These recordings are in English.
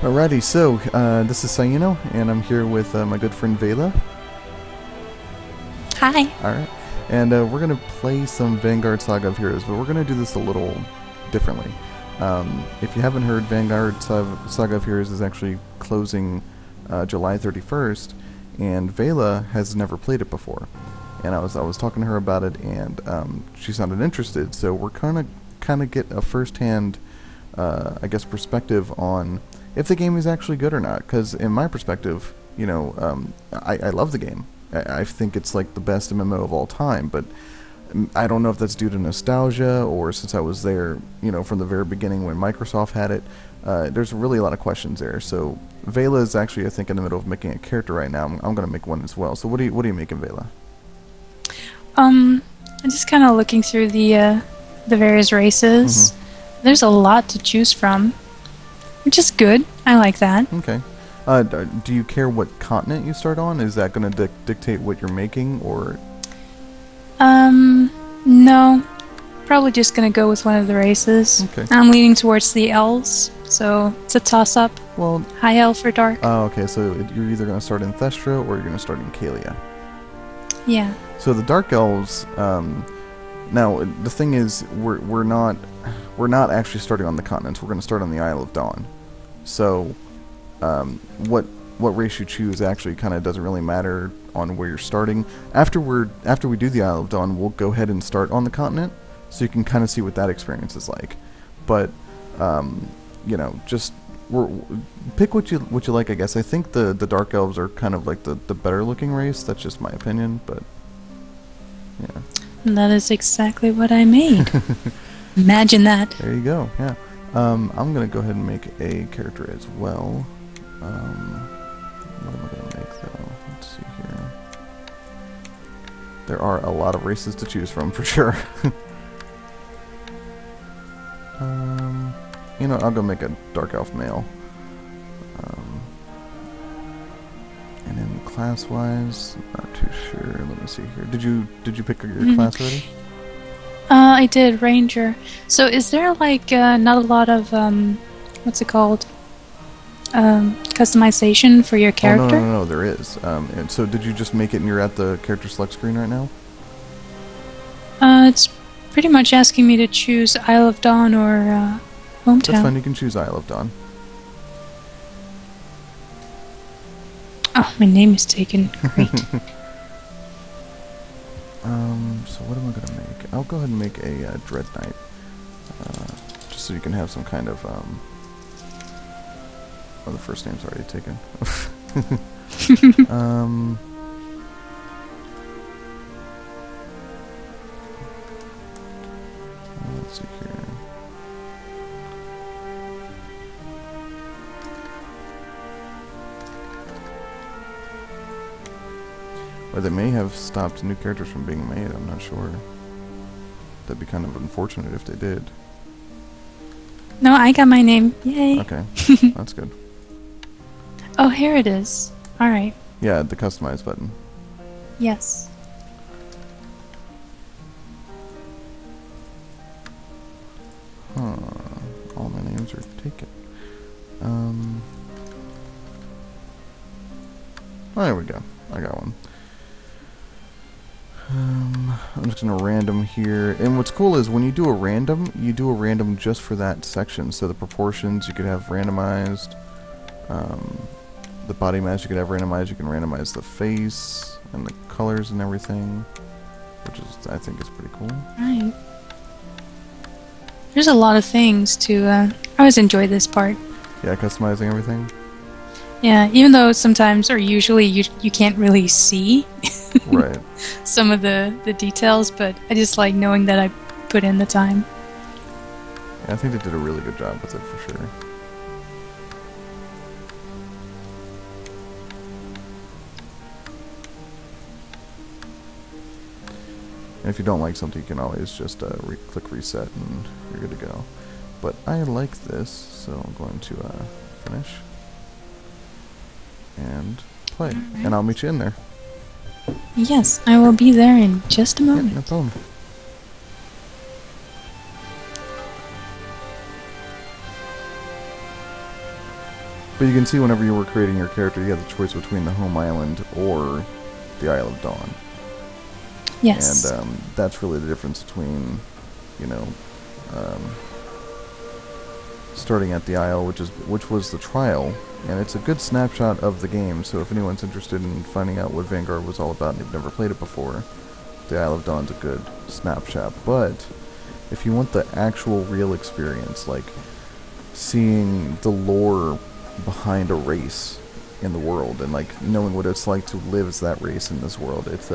Alrighty, so this is Saieno, and I'm here with my good friend Veila. Hi. Alright, and we're going to play some Vanguard Saga of Heroes, but we're going to do this a little differently. If you haven't heard, Vanguard Saga of Heroes is actually closing July 31st, and Veila has never played it before. And I was talking to her about it, and she sounded interested, so we're kind of get a first-hand, I guess, perspective on if the game is actually good or not. Because in my perspective, you know, I love the game. I think it's like the best MMO of all time, but I don't know if that's due to nostalgia or since I was there, you know, from the very beginning when Microsoft had it. There's really a lot of questions there. So Veila is actually, I think, in the middle of making a character right now. I'm going to make one as well. So what are you making, Veila? I'm just kind of looking through the various races. There's a lot to choose from, which is good. I like that. Okay. Do you care what continent you start on? Is that going to dictate what you're making, or? No. Probably just gonna go with one of the races. Okay. I'm leaning towards the elves, so it's a toss-up. Well. High elf or dark. Oh, okay. So you're either going to start in Thestra or you're going to start in Kalia. Yeah. So the Dark Elves. Now the thing is, we're not actually starting on the continents. We're going to start on the Isle of Dawn. So, what race you choose actually kind of doesn't really matter on where you're starting. After we do the Isle of Dawn, we'll go ahead and start on the continent, so you can kind of see what that experience is like. But you know, just pick what you like. I guess I think the Dark Elves are kind of like the better looking race. That's just my opinion, but yeah. And that is exactly what I made. Imagine that. There you go. Yeah. I'm gonna go ahead and make a character as well. What am I gonna make though? Let's see here. There are a lot of races to choose from for sure. You know, I'll go make a dark elf male. And then class-wise, not too sure. Let me see here. Did you pick your class already? I did ranger. So is there like not a lot of what's it called? Customization for your character? Oh, no, there is. And so did you just make it and you're at the character select screen right now? It's pretty much asking me to choose Isle of Dawn or Hometown. That's fine, you can choose Isle of Dawn. Oh, my name is taken. Great. So what am I gonna make? I'll go ahead and make a Dread Knight, just so you can have some kind of oh, the first name's already taken. Let's see here. Or they may have stopped new characters from being made, I'm not sure. That'd be kind of unfortunate if they did. No, I got my name. Yay. Okay, that's good. Oh, here it is. Alright. Yeah, the customize button. Yes. Huh. All my names are taken. Oh, there we go. I got one. I'm just gonna random here, and what's cool is when you do a random just for that section. So the proportions you could have randomized, the body mass you could have randomized. You can randomize the face and the colors and everything, which is I think is pretty cool. Right. There's a lot of things to. I always enjoy this part. Yeah, customizing everything. Yeah, even though sometimes or usually you can't really see. Right. Some of the details, but I just like knowing that I put in the time. Yeah, I think they did a really good job with it for sure. And if you don't like something, you can always just click reset and you're good to go. But I like this, so I'm going to finish and play. And I'll meet you in there. Yes, I will be there in just a moment. Yeah, no problem. But you can see whenever you were creating your character, you had the choice between the home island or the Isle of Dawn. Yes. And that's really the difference between, you know, starting at the Isle, which was the trial, and it's a good snapshot of the game. So if anyone's interested in finding out what Vanguard was all about and they've never played it before, the Isle of Dawn's a good snapshot. But if you want the actual real experience, like seeing the lore behind a race in the world and like knowing what it's like to live as that race in this world, it's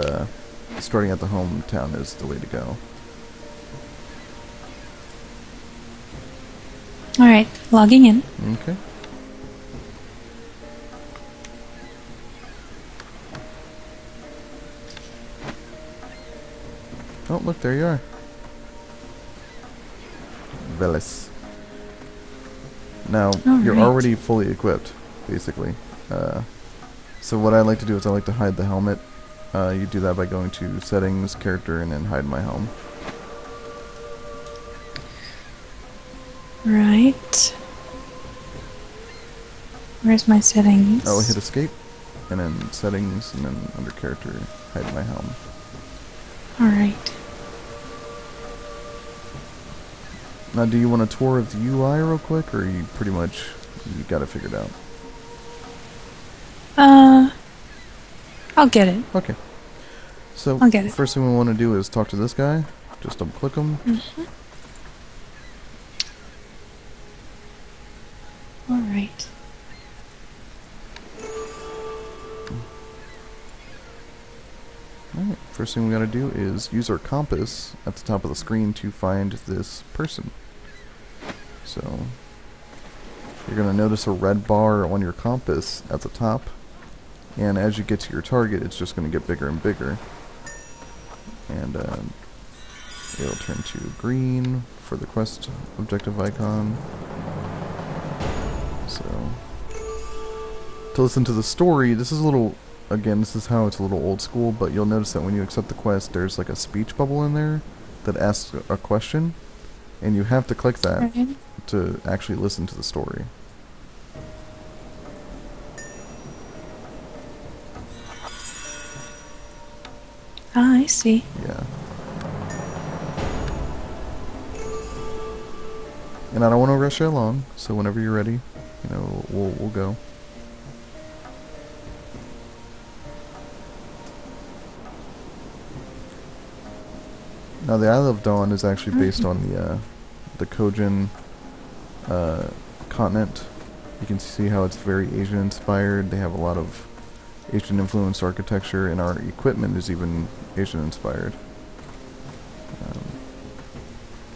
starting at the hometown is the way to go. Alright, logging in. Okay. Oh, look, there you are. Velis. Now, you're already fully equipped, basically. So what I like to do is I like to hide the helmet. You do that by going to Settings, Character, and then Hide My Helm. Right. Where's my settings? Oh, hit Escape, and then Settings, and then under Character, Hide My Helm. Alright. Now, do you want a tour of the UI real quick, or you pretty much you got it figured out? I'll get it. Okay. So, I'll get it. first thing we want to do is talk to this guy. Just double click him. Mm-hmm. Alright. Alright, first thing we gotta do is use our compass at the top of the screen to find this person. So, you're gonna notice a red bar on your compass at the top, and as you get to your target, it's just gonna get bigger and bigger. And it'll turn to green for the quest objective icon. So, to listen to the story, this is a little, again, this is how it's a little old school, but you'll notice that when you accept the quest, there's like a speech bubble in there that asks a question, and you have to click that to actually listen to the story. Ah, I see. Yeah. And I don't want to rush you along, so whenever you're ready, you know, we'll go. Now, the Isle of Dawn is actually based on the Kojin continent. You can see how it's very Asian-inspired. They have a lot of Asian-influenced architecture, and our equipment is even Asian-inspired.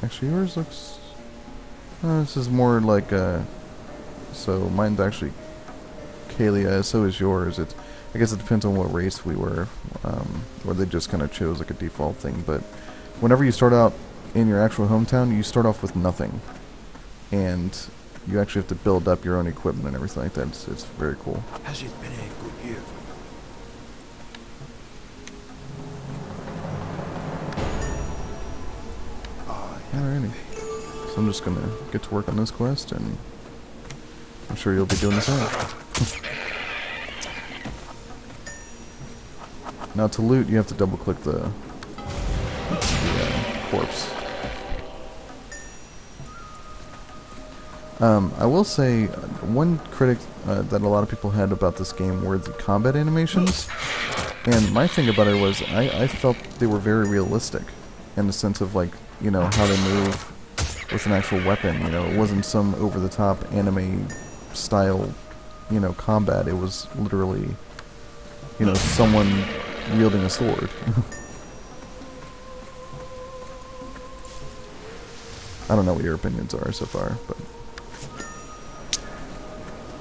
Actually, yours looks... this is more like so mine's actually Kalia, so is yours. I guess it depends on what race we were, or they just kind of chose like a default thing. But whenever you start out in your actual hometown, you start off with nothing, and you actually have to build up your own equipment and everything like that. It's very cool. Has it been a good year for you? Alrighty. So I'm just gonna get to work on this quest, and I'm sure you'll be doing the same. Now to loot, you have to double click the corpse. I will say, one critic that a lot of people had about this game were the combat animations, and my thing about it was I felt they were very realistic in the sense of, like, you know, how they move with an actual weapon. You know, it wasn't some over-the-top anime style, you know, combat. It was literally, you know, someone wielding a sword. I don't know what your opinions are so far, but...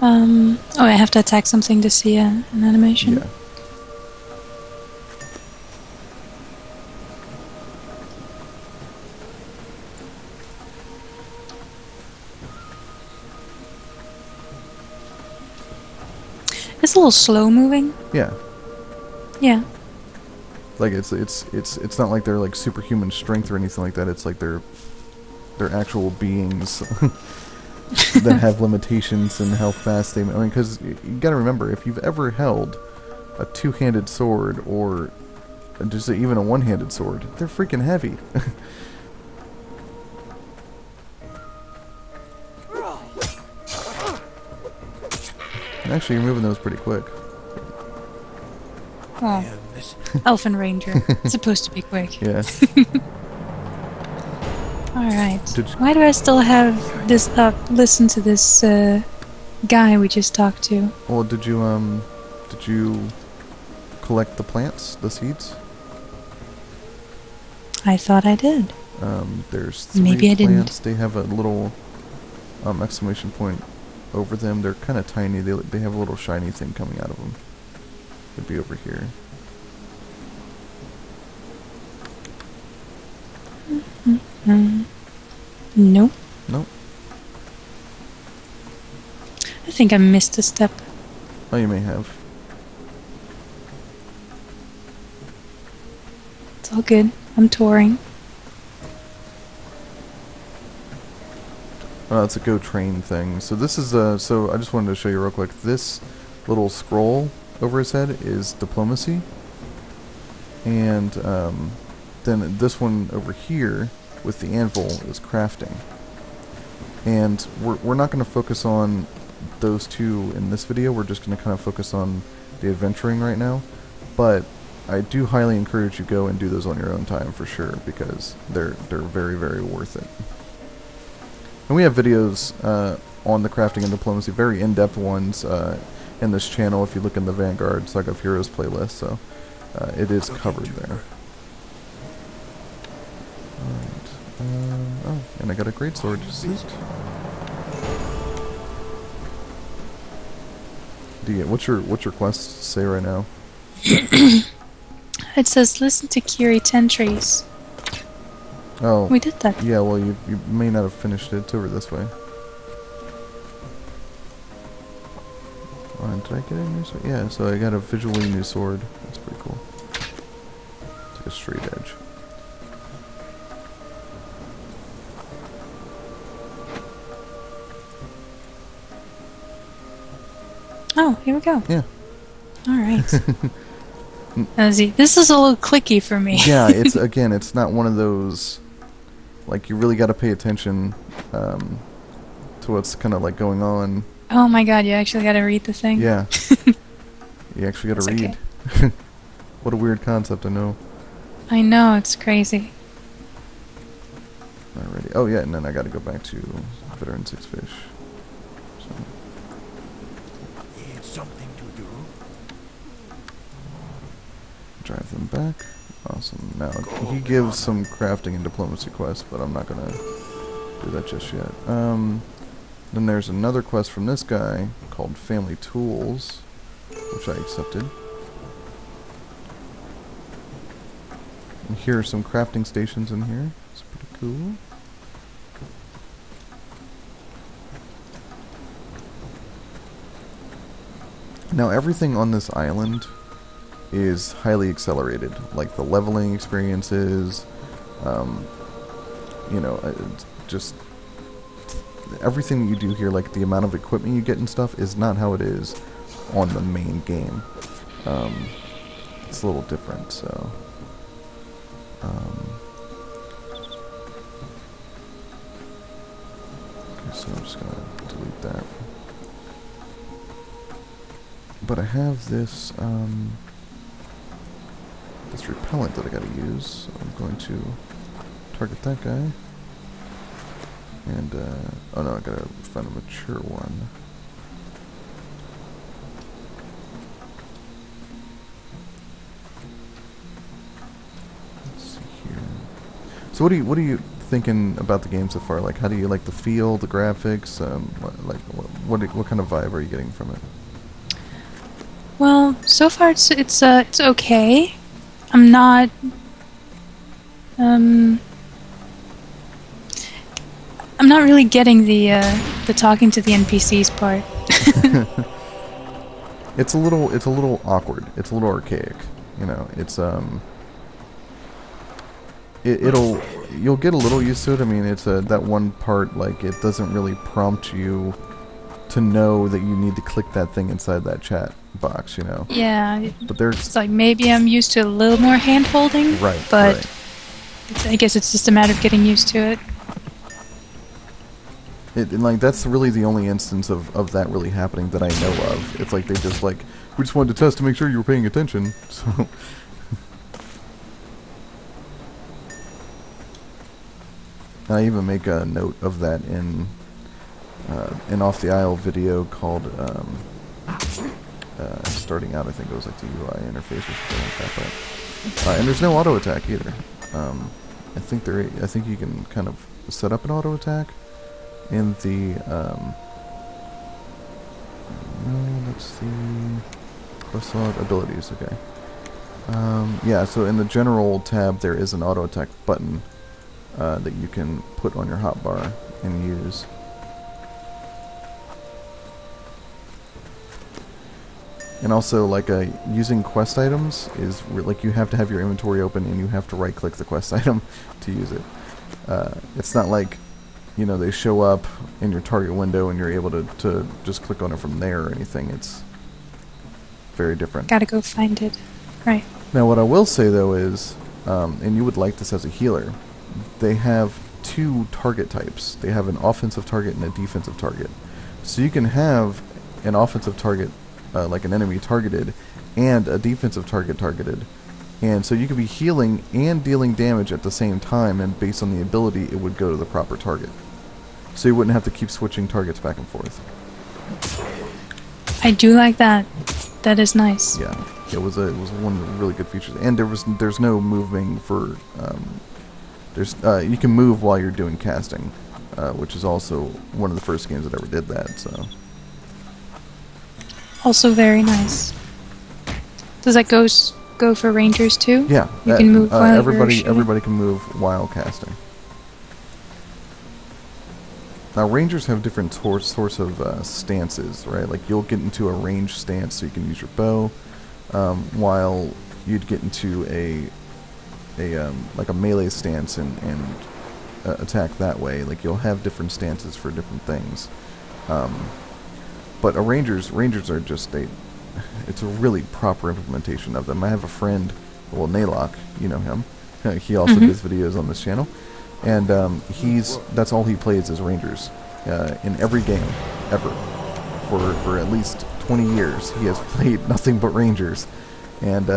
Oh, I have to attack something to see an animation? Yeah. It's a little slow moving. Yeah. Yeah. Like it's not like they're like superhuman strength or anything like that. It's like they're actual beings. that have limitations in how fast they... I mean, because you gotta remember, if you've ever held a two-handed sword or just even a one-handed sword, they're freaking heavy. Actually, you're moving those pretty quick. Oh, Elfin Ranger. It's supposed to be quick. Yeah. Alright. Why do I still have this up? Listen to this guy we just talked to. Well, did you collect the plants, the seeds? I thought I did. There's 3 Maybe I plants. didn't. They have a little exclamation point over them. They're kind of tiny. They have a little shiny thing coming out of them. It'd be over here. Nope. Nope. I think I missed a step. Oh, you may have. It's all good. I'm touring. Oh, it's a go train thing. So this is so I just wanted to show you real quick. This little scroll over his head is diplomacy, and then this one over here with the anvil is crafting. And we're not going to focus on those two in this video. We're just going to kind of focus on the adventuring right now. But I do highly encourage you go and do those on your own time for sure, because they're very, very worth it. And we have videos on the crafting and diplomacy, very in-depth ones in this channel if you look in the Vanguard Saga of Heroes playlist, so it is covered there. Oh, and I got a greatsword. Sweet. What's your quest say right now? It says listen to Kiri 10 trees. Oh. We did that. Yeah, well, you may not have finished it. It's over this way. Did I get a new sword? Yeah, so I got a visually new sword. That's pretty cool. It's like a straight edge. Oh, here we go. Yeah. Alright. This is a little clicky for me. Yeah, it's not one of those, like, you really got to pay attention to what's kind of like going on. Oh my god, you actually got to read the thing? Yeah. You actually got to read. Okay. What a weird concept, I know. I know, it's crazy. Alrighty. Oh yeah, and then I got to go back to Veteran 6 Fish. So. Need something to do? Drive them back. Awesome. Now, he gives some crafting and diplomacy quests, but I'm not going to do that just yet. Then there's another quest from this guy called Family Tools, which I accepted. And here are some crafting stations in here. It's pretty cool. Now, everything on this island is highly accelerated, like the leveling experiences, you know, just everything that you do here, like the amount of equipment you get and stuff, is not how it is on the main game. It's a little different, so. Okay, so I'm just gonna delete that. But I have this, this repellent that I gotta use, so I'm going to target that guy. And, oh no, I gotta find a mature one. Let's see here. So what are you thinking about the game so far? Like, how do you like the feel, the graphics? What kind of vibe are you getting from it? Well, so far it's okay. I'm not I'm not really getting the talking to the NPCs part. It's a little awkward. It's a little archaic. You know, it's you'll get a little used to it. I mean, it's that one part, like, it doesn't really prompt you to know that you need to click that thing inside that chat box, you know. Yeah. But there's It's like maybe I'm used to a little more hand holding. right, But right. I guess it's just a matter of getting used to it. And like that's really the only instance of that really happening that I know of. It's like they just like, we just wanted to test to make sure you were paying attention. So I even make a note of that in an Off the Aisle video called starting out. I think it was like the UI interface or something like that. But and there's no auto attack either. I think you can kind of set up an auto attack in the let's see, quest log abilities. Okay. Yeah. So in the general tab there is an auto attack button that you can put on your hotbar and use. And also, like, using quest items is like you have to have your inventory open and you have to right-click the quest item to use it. It's not like, you know, they show up in your target window and you're able to just click on it from there or anything. It's very different. Gotta go find it. Right. Now, what I will say, though, is, and you would like this as a healer, they have two target types. They have an offensive target and a defensive target. So you can have an offensive target, like an enemy targeted, and a defensive target targeted. And so you could be healing and dealing damage at the same time, and based on the ability, it would go to the proper target. So you wouldn't have to keep switching targets back and forth. I do like that. That is nice. Yeah, it was one of the really good features. And there's no moving for you can move while you're doing casting, which is also one of the first games that ever did that. So Also very nice. Does that go for rangers too? yeah, You can move while everybody can move while casting. Now rangers have different sorts of stances, right? Like you'll get into a range stance so you can use your bow, while you'd get into a like a melee stance and attack that way. Like you'll have different stances for different things. But rangers are just it's a really proper implementation of them. I have a friend, well, Naylock, you know him. He also does videos on this channel, and that's all he plays is rangers in every game ever. For at least 20 years, he has played nothing but rangers, and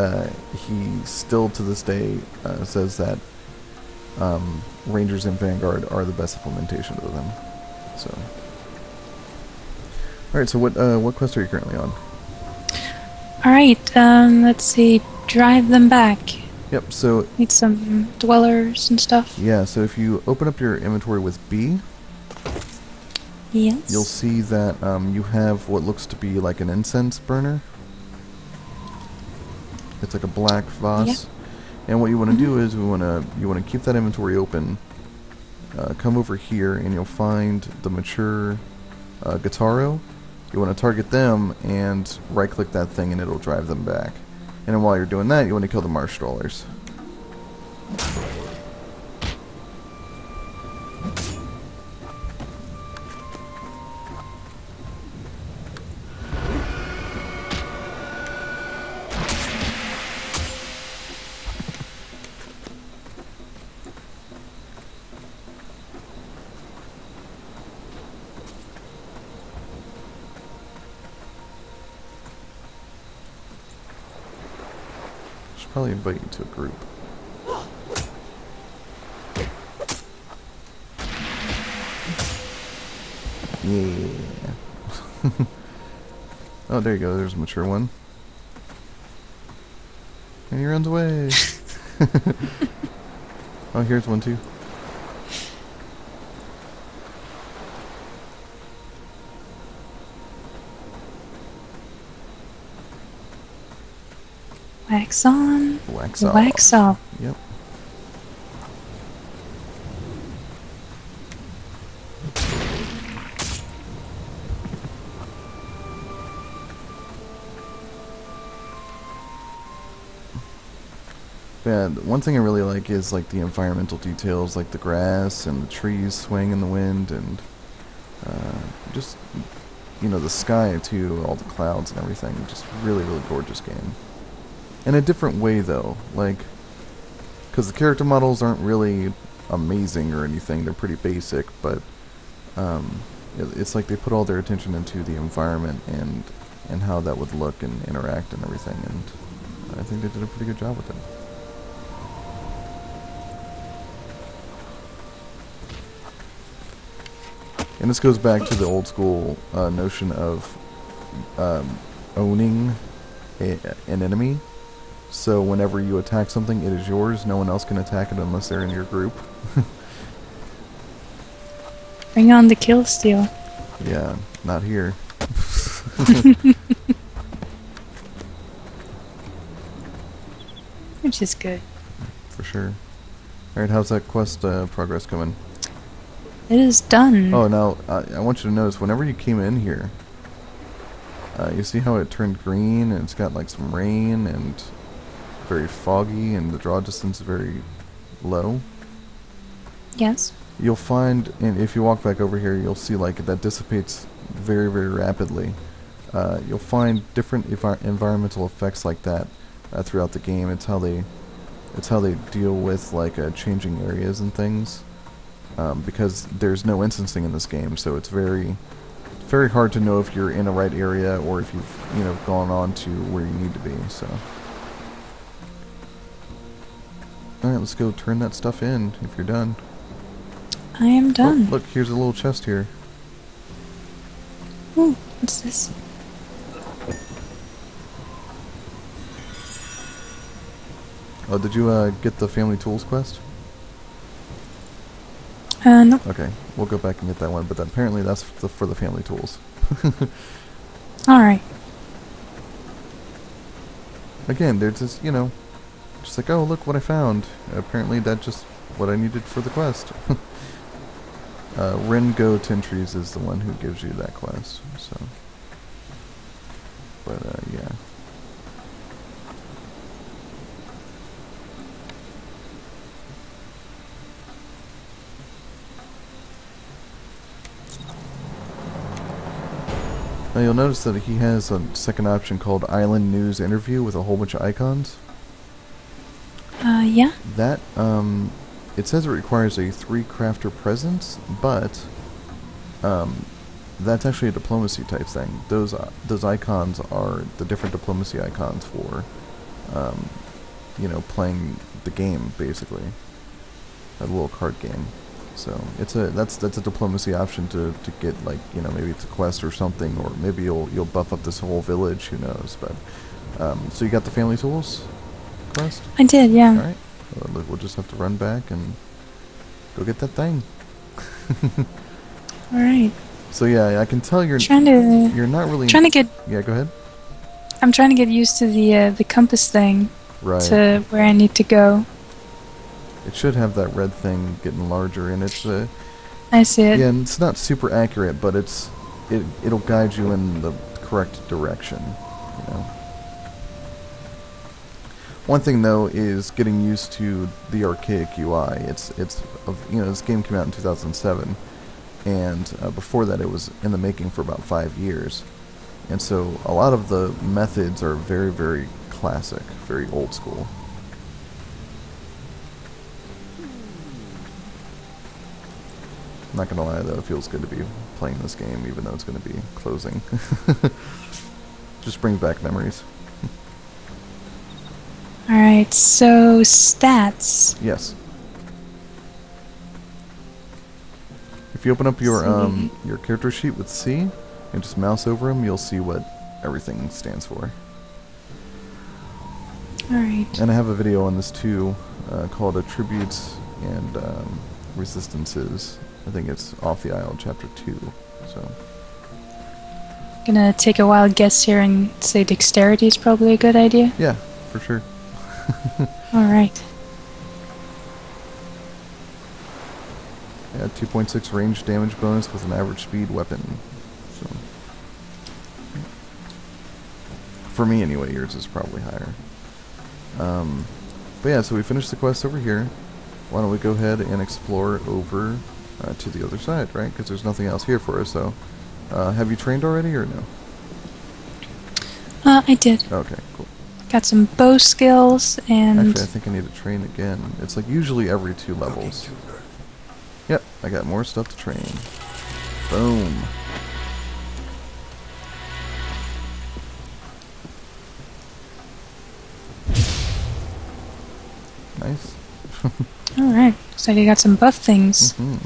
he still to this day says that rangers in Vanguard are the best implementation of them. So. Alright, so what quest are you currently on? Alright, let's see. Drive them back. Yep, so... Need some dwellers and stuff. Yeah, so if you open up your inventory with B... Yes. You'll see that you have what looks to be like an incense burner. It's like a black vase. Yeah. And what you want to do is you want to keep that inventory open. Come over here and you'll find the mature Guitaro. You want to target them and right-click that thing and it'll drive them back. And then while you're doing that, you want to kill the marsh strollers. Probably invite you to a group. Yeah. Oh, there you go. There's a mature one. And he runs away. Oh, here's one too. Wax on. Wax off. Wax off. Yep. Yeah, one thing I really like is like the environmental details, like the grass and the trees swaying in the wind, and just the sky too, all the clouds and everything. Just really, really gorgeous game. In a different way though, like, because the character models aren't really amazing or anything. They're pretty basic, but it's like they put all their attention into the environment and how that would look and interact and everything, and I think they did a pretty good job with it. And this goes back to the old school notion of owning an enemy. So whenever you attack something, it is yours. No one else can attack it unless they're in your group. Bring on the kill steal. Yeah, not here. Which is good. For sure. Alright, how's that quest progress coming? It is done. Oh, now, I want you to notice, whenever you came in here, you see how it turned green, and it's got like some rain, and very foggy, and the draw distance is very low? Yes. You'll find, and if you walk back over here, you'll see like that dissipates very, very rapidly. You'll find different environmental effects like that throughout the game. It's how they deal with like changing areas and things, because there's no instancing in this game, so it's very hard to know if you're in a right area or if you've gone on to where you need to be. So, all right, let's go turn that stuff in if you're done. I am done. Oh, look, here's a little chest here. Ooh, what's this? Oh, did you get the Family Tools quest? No. Okay, we'll go back and get that one, but apparently that's for the Family Tools. Alright. Again, they're just, just like, oh, look what I found. Apparently that's just what I needed for the quest. Rengo Tentries is the one who gives you that quest, so. But, yeah. Now you'll notice that he has a second option called Island News Interview with a whole bunch of icons. Yeah. That, it says it requires a 3-crafter presence, but that's actually a diplomacy type thing. Those icons are the different diplomacy icons for, playing the game basically, a little card game. So that's a diplomacy option to get, like, maybe it's a quest or something, or maybe you'll buff up this whole village. Who knows? But so you got the Family Tools quest? I did, yeah. All right. We'll just have to run back and go get that thing. All right. So yeah, I can tell you're not really trying to get. Yeah, go ahead. I'm trying to get used to the compass thing. Right. To where I need to go. It should have that red thing getting larger, and it's I see it. yeah, and it's not super accurate, but it'll guide you in the correct direction. One thing though is getting used to the archaic UI. It's this game came out in 2007, and before that it was in the making for about 5 years, and so a lot of the methods are very, very classic, very old school. I'm not gonna lie though, it feels good to be playing this game, even though it's gonna be closing. Just brings back memories. Alright, so stats. Yes. If you open up your character sheet with C and just mouse over them, you'll see what everything stands for. Alright. And I have a video on this too, called Attributes and Resistances. I think it's Off the Isle, Chapter 2. So. Gonna take a wild guess here and say dexterity is probably a good idea. Yeah, for sure. Alright. Yeah, 2.6 range damage bonus with an average speed weapon. So. For me anyway, yours is probably higher. But yeah, so we finished the quest over here. Why don't we go ahead and explore over to the other side, right? Because there's nothing else here for us. So, have you trained already or no? I did. Okay, cool. Got some bow skills and... Actually, I think I need to train again. It's like usually every 2 levels. Yep, I got more stuff to train. Boom. Nice. Alright, so you got some buff things. Mm-hmm.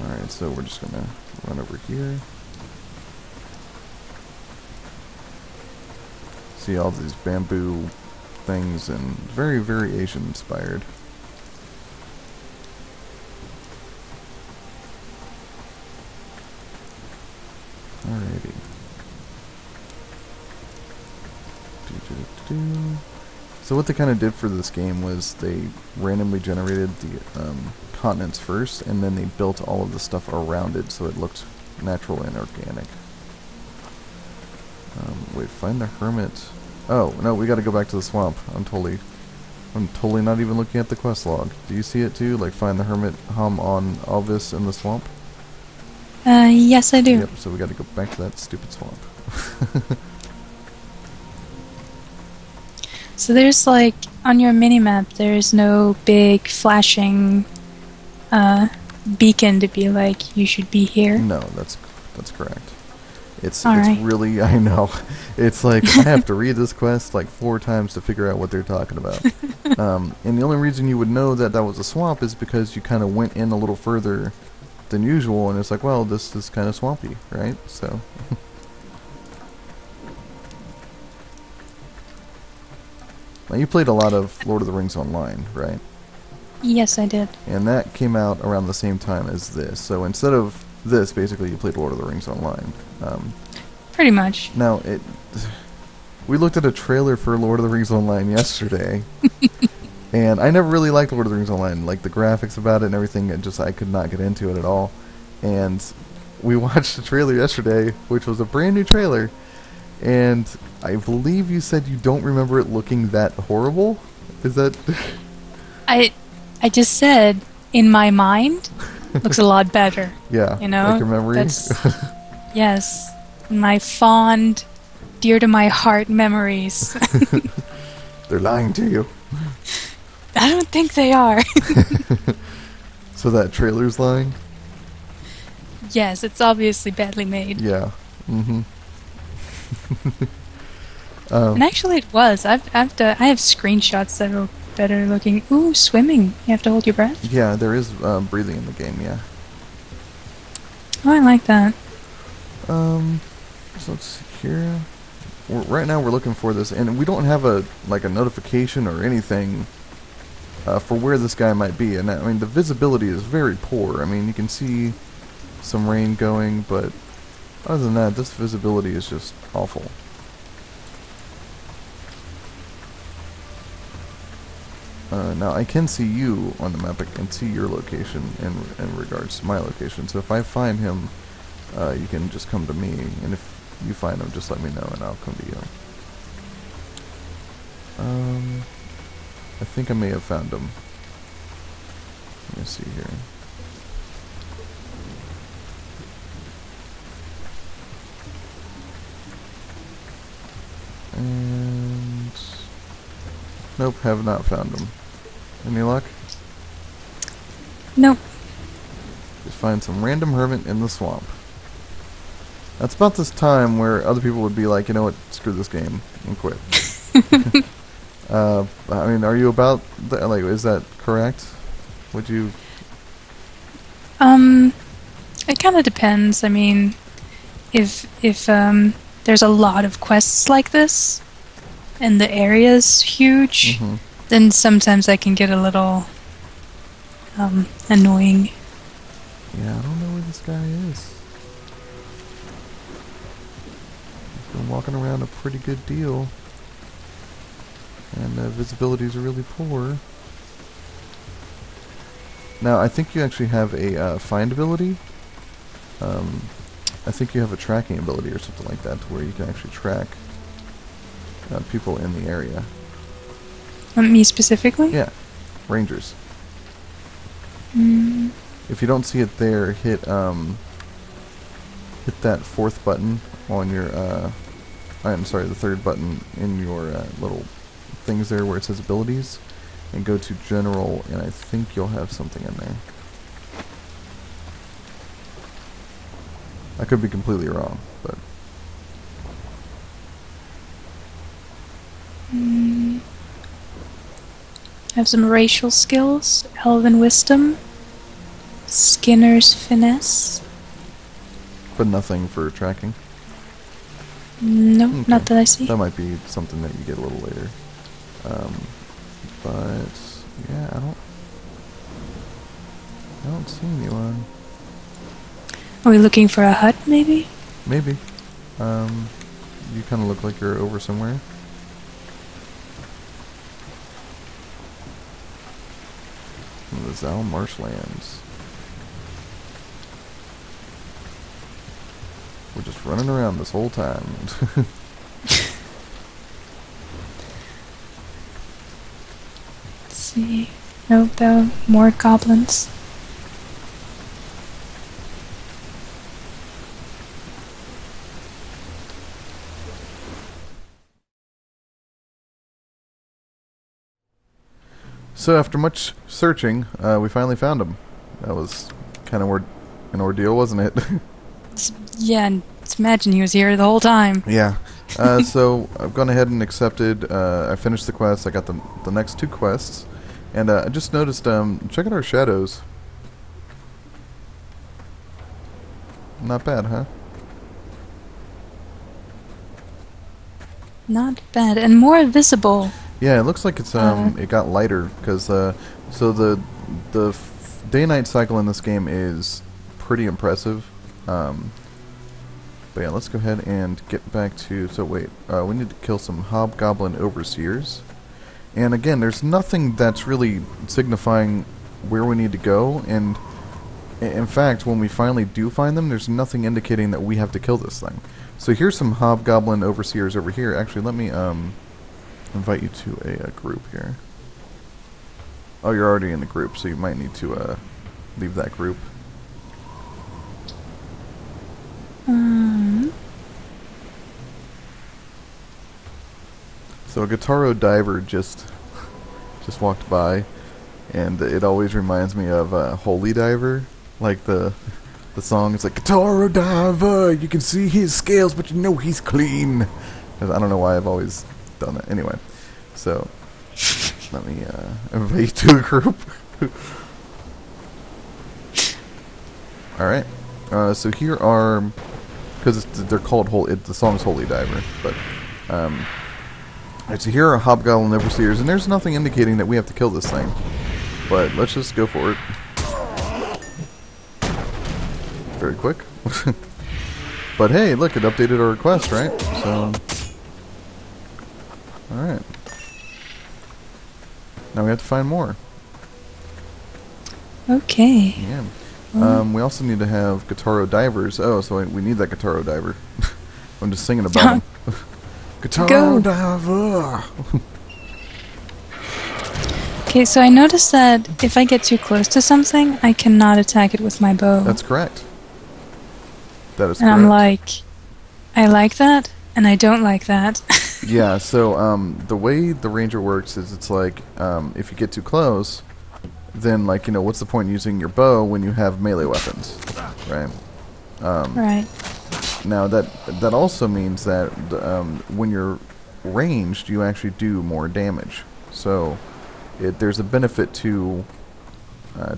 Alright, so we're just gonna run over here. See all these bamboo things and very, very Asian inspired. Alrighty. So what they kind of did for this game was they randomly generated the continents first, and then they built all of the stuff around it so it looked natural and organic. Wait, find the hermit. Oh no, we got to go back to the swamp. I'm totally not even looking at the quest log. Do you see it too? Like find the hermit hum on Alvis in the swamp. Yes, I do. Yep. So we got to go back to that stupid swamp. So there's like, on your minimap, there's no big flashing beacon to be like, you should be here. No, that's correct. It's Alright. really, I know. It's like I have to read this quest like 4 times to figure out what they're talking about. And the only reason you would know that that was a swamp is because you kind of went in a little further than usual, and it's like, well, this is kind of swampy, right? So. Now you played a lot of Lord of the Rings Online, right? Yes, I did. And that came out around the same time as this. So instead of this, basically, you played Lord of the Rings Online. Pretty much. Now, we looked at a trailer for Lord of the Rings Online yesterday, and I never really liked Lord of the Rings Online. Like, the graphics about it and everything, I could not get into it at all. And we watched the trailer yesterday, which was a brand new trailer, and I believe you said you don't remember it looking that horrible? Is that... I just said, in my mind, looks a lot better. Yeah, you know? like your memory? Yes. My fond, dear to my heart memories. They're lying to you. I don't think they are. So that trailer's lying? Yes, it's obviously badly made. Yeah. Mm-hmm. And actually it was. I have screenshots that are better looking. Ooh, swimming. You have to hold your breath? Yeah, there is breathing in the game, yeah. Oh, I like that. So let's see here. Right now we're looking for this, and we don't have a notification or anything for where this guy might be. And I mean, the visibility is very poor. I mean, you can see some rain going, but other than that, this visibility is just awful. Now I can see you on the map. I can see your location in regards to my location. So if I find him, you can just come to me, and if you find him, just let me know, and I'll come to you. I think I may have found him. Let me see here. And nope, have not found him. Any luck? Nope. Just find some random hermit in the swamp. That's about this time where other people would be like, you know what, screw this game, and quit. I mean, are you about, is that correct? Would you... It kind of depends. I mean, if there's a lot of quests like this, and the area's huge, then sometimes I can get a little annoying. Yeah, I don't know where this guy is. He's been walking around a pretty good deal. And visibility is really poor. Now, I think you actually have a find ability. I think you have a tracking ability or something like that, to where you can actually track people in the area. Me specifically? Yeah, rangers. Mm. If you don't see it there, hit that fourth button on your. I'm sorry, the third button in your little things there where it says abilities, and go to general, and I think you'll have something in there. I could be completely wrong, but. Have some racial skills, elven wisdom, Skinner's finesse. But nothing for tracking. No, Okay. not that I see. That might be something that you get a little later. But yeah, I don't see anyone. Are we looking for a hut, maybe? Maybe. You kind of look like you're over somewhere. The Zal Marshlands. We're just running around this whole time. Let's see. Nope, though. More goblins. So after much searching, we finally found him. That was kind of an ordeal, wasn't it? Yeah, and imagine he was here the whole time. Yeah. So I've gone ahead and accepted. I finished the quest. I got the next 2 quests, and I just noticed. Check out our shadows. Not bad, huh? Not bad, and more visible. Yeah, it looks like it's it got lighter because so the day-night cycle in this game is pretty impressive. But yeah, let's go ahead and get back to. So wait, we need to kill some hobgoblin overseers, and again, there's nothing that's really signifying where we need to go. And in fact, when we finally do find them, there's nothing indicating that we have to kill this thing. So here's some hobgoblin overseers over here. Actually, let me invite you to a group here. Oh, you're already in the group, so you might need to leave that group. So a Guitarro diver just walked by, and it always reminds me of Holy Diver, like the song. It's like Guitarro diver, you can see his scales, but you know he's clean. I don't know why I've always done that. Anyway, so let me invite you to the group. All right. So here are, because they're called the song's Holy Diver, but so here are hobgoblin overseers, and there's nothing indicating that we have to kill this thing. But let's just go for it. Very quick. But hey, look, it updated our request, right? So, all right. Now we have to find more. Okay. Yeah. We also need to have Guitarro divers. Oh, so we need that Guitarro diver. I'm just singing about him. Guitarro diver. Okay, so I noticed that if I get too close to something, I cannot attack it with my bow. That's correct. That is and correct. I'm like, I like that, and I don't like that. Yeah, so the way the ranger works is it's like if you get too close, then like, you know, what's the point in using your bow when you have melee weapons, right? Right. Now that also means that when you're ranged, you actually do more damage. So there's a benefit to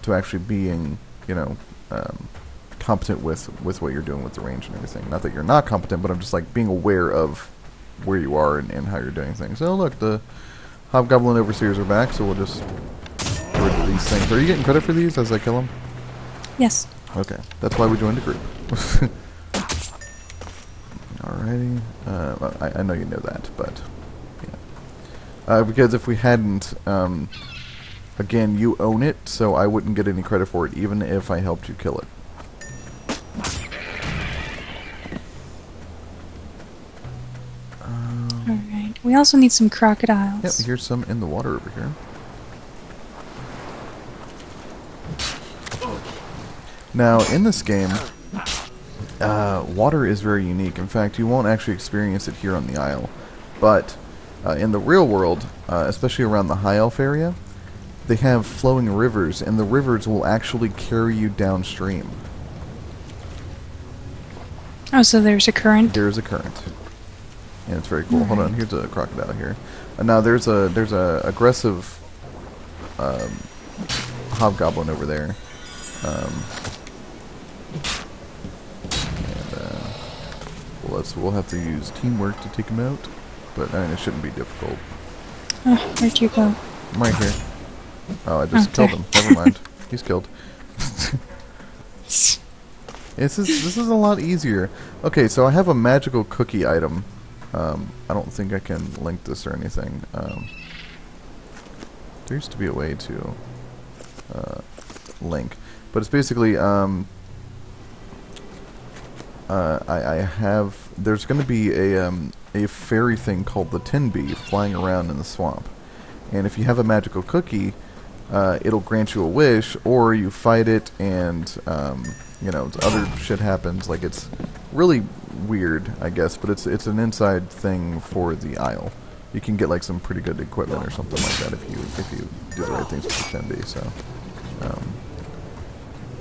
actually being, you know, competent with what you're doing with the range and everything. Not that you're not competent, but I'm just like being aware of where you are and how you're doing things. So look, the hobgoblin overseers are back, so we'll just get rid of these things. Are you getting credit for these as I kill them? Yes. Okay, that's why we joined the group. Alrighty. Well, I know you know that, but yeah. Because if we hadn't, again, you own it, so I wouldn't get any credit for it, even if I helped you kill it. We also need some Yep, crocodiles. here's some in the water over here. Now, in this game, water is very unique. In fact, you won't actually experience it here on the Isle. But in the real world, especially around the High Elf area, they have flowing rivers, and the rivers will actually carry you downstream. Oh, so there's a current? There's a current. And it's very cool. Hold on, here's a crocodile here. Now there's a aggressive hobgoblin over there. We'll have to use teamwork to take him out, but I mean, it shouldn't be difficult. Oh, where'd you go? I'm right here. Oh, I just killed him. Never mind. He's killed. This is a lot easier. Okay, so I have a magical cookie item. I don't think I can link this or anything. There used to be a way to link, but it's basically there's going to be a fairy thing called the Tin Bee flying around in the swamp, and if you have a magical cookie, it'll grant you a wish, or you fight it and you know, other shit happens. Like, it's really weird, I guess, but it's an inside thing for the Isle. You can get like some pretty good equipment or something like that if you do the right things with the Tin Bee. So,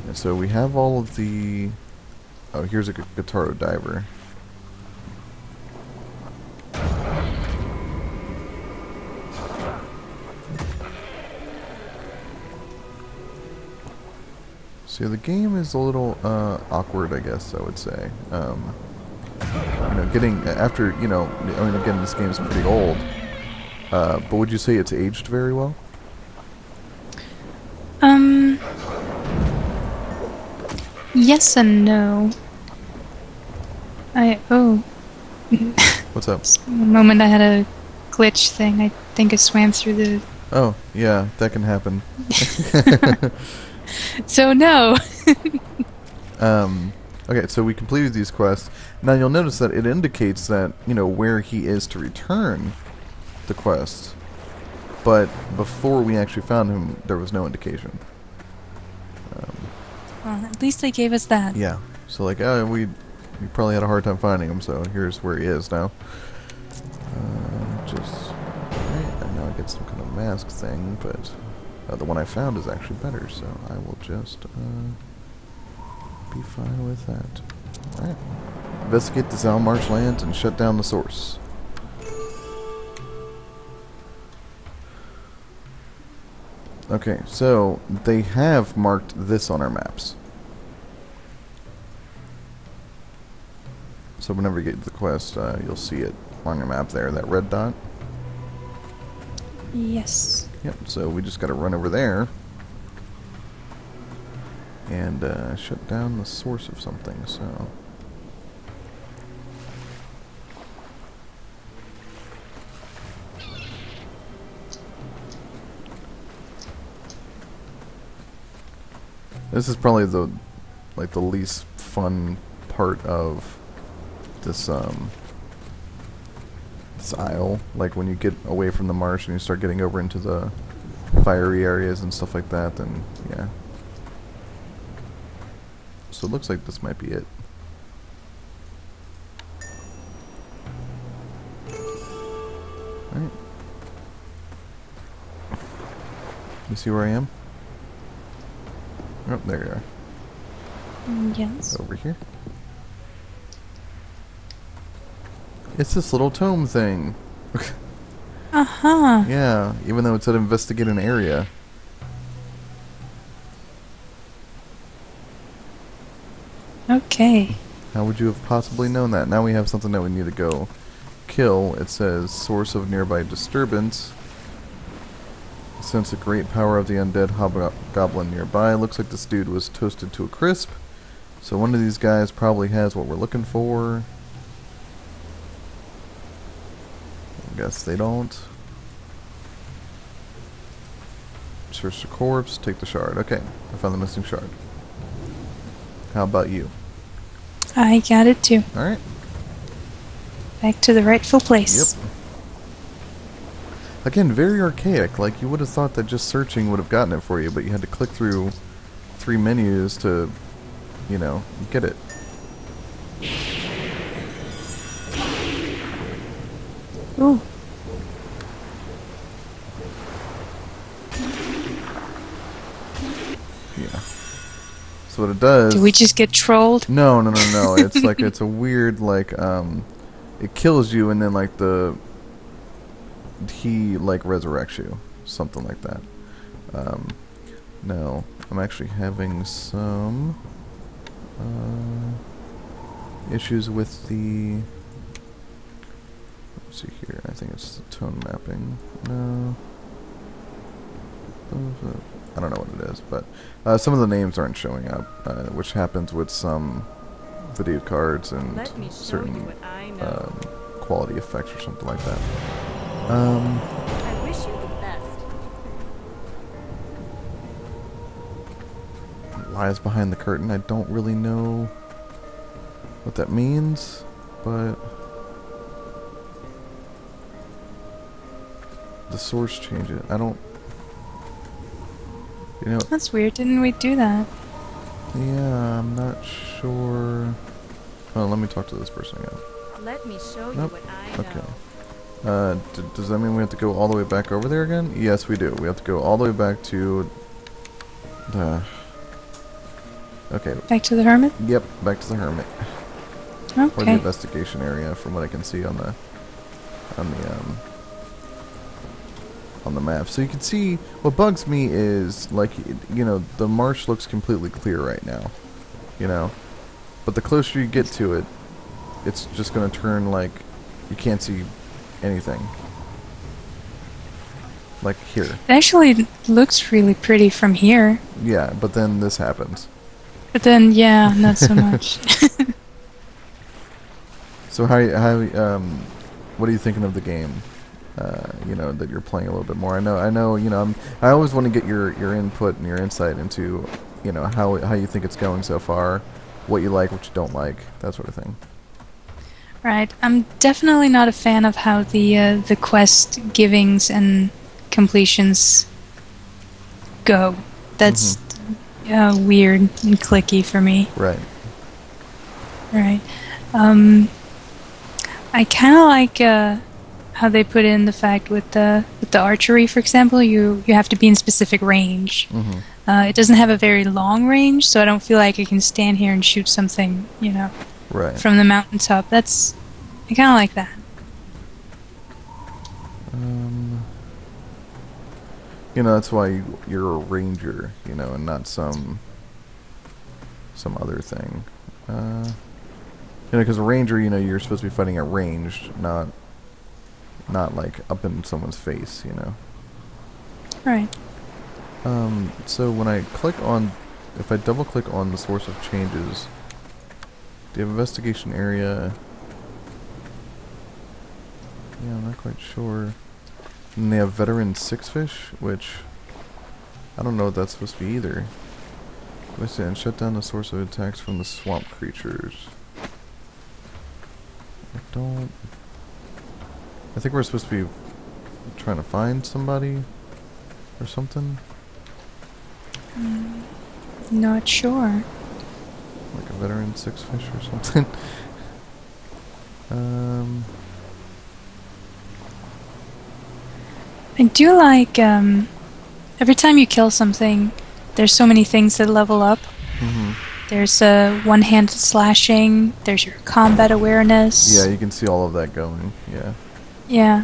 and so we have all of the. Oh, here's a Guitardo diver. So the game is a little awkward, I guess I would say. You know, getting after, you know, I mean, again, this game is pretty old. But would you say it's aged very well? Yes and no. What's up? The moment I had a glitch thing, I think it swam through the... Oh, yeah, that can happen. So no. Okay, so we completed these quests. Now you'll notice that it indicates that, you know, where he is to return the quest. But before we actually found him, there was no indication. Well, at least they gave us that. Yeah. So like, we probably had a hard time finding him, so here's where he is now. I know I get some kind of mask thing, but the one I found is actually better, so I will just be fine with that. Alright. Investigate the Zalmarsh lands and shut down the source. Okay, so they have marked this on our maps. So whenever you get the quest, you'll see it on your map there, that red dot. Yes. Yep, so we just gotta run over there and shut down the source of something, so... This is probably the least fun part of this this isle. Like when you get away from the marsh and you start getting over into the fiery areas and stuff like that, then yeah. So it looks like this might be it. Alright. You see where I am? Oh, there you are. Yes. Over here. It's this little tome thing. Uh-huh. Yeah, even though it said investigate an area. Okay. How would you have possibly known that? Now we have something that we need to go kill. It says source of nearby disturbance. Sense a great power of the undead hobgoblin nearby. Looks like this dude was toasted to a crisp. So one of these guys probably has what we're looking for. I guess they don't. Search the corpse, take the shard. Okay, I found the missing shard. How about you? I got it too. Alright. Back to the rightful place. Yep. Again, very archaic. Like, you would have thought that just searching would have gotten it for you, but you had to click through 3 menus to, you know, get it. Ooh. Yeah. So what it does... Do we just get trolled? No. It's like, it's a weird, like, it kills you and then, like, he, like, resurrects you. Something like that. No. I'm actually having some issues with the... Let's see here. I think it's the tone mapping. No. I don't know what it is, but some of the names aren't showing up, which happens with some video cards and certain quality effects or something like that. I wish you the best. Lies behind the curtain. I don't really know what that means, but the source change it. I don't. You know. That's weird. Didn't we do that? Yeah, I'm not sure. Oh, let me talk to this person again. Let me show Nope. you what I know. Okay. Does that mean we have to go all the way back over there again? Yes, we do. We have to go all the way back to the... Okay. Back to the hermit? Yep, back to the hermit. Or the Okay. investigation area, from what I can see on the map. So you can see what bugs me is, like, you know, the marsh looks completely clear right now, you know, but the closer you get to it, it's just going to turn like you can't see anything. Like here. It actually looks really pretty from here. Yeah, but then this happens. But then, yeah, not so much. So what are you thinking of the game? You know, that you're playing a little bit more. I know. You know, I always want to get your input and your insight into, you know, how you think it's going so far, what you like, what you don't like, that sort of thing. Right. I'm definitely not a fan of how the quest givings and completions go. That's weird and clicky for me. Right. Right. I kind of like how they put in the fact with the archery, for example. You have to be in specific range. It doesn't have a very long range, so I don't feel like I can stand here and shoot something, you know, Right. from the mountaintop. I kind of like that. You know, that's why you're a ranger, you know, and not some other thing. You know, because a ranger, you know, you're supposed to be fighting at range, not like up in someone's face, you know. Right. So when I click on, if I double click on the source of changes, do you have investigation area? Yeah, I'm not quite sure. And they have veteran 6-fish, which I don't know what that's supposed to be either. Let's see, and shut down the source of attacks from the swamp creatures. I think we're supposed to be trying to find somebody or something. Not sure. Like a veteran 6-fish or something. I do like every time you kill something, there's so many things that level up. There's one-handed slashing. There's your combat awareness. Yeah, you can see all of that going. Yeah. Yeah.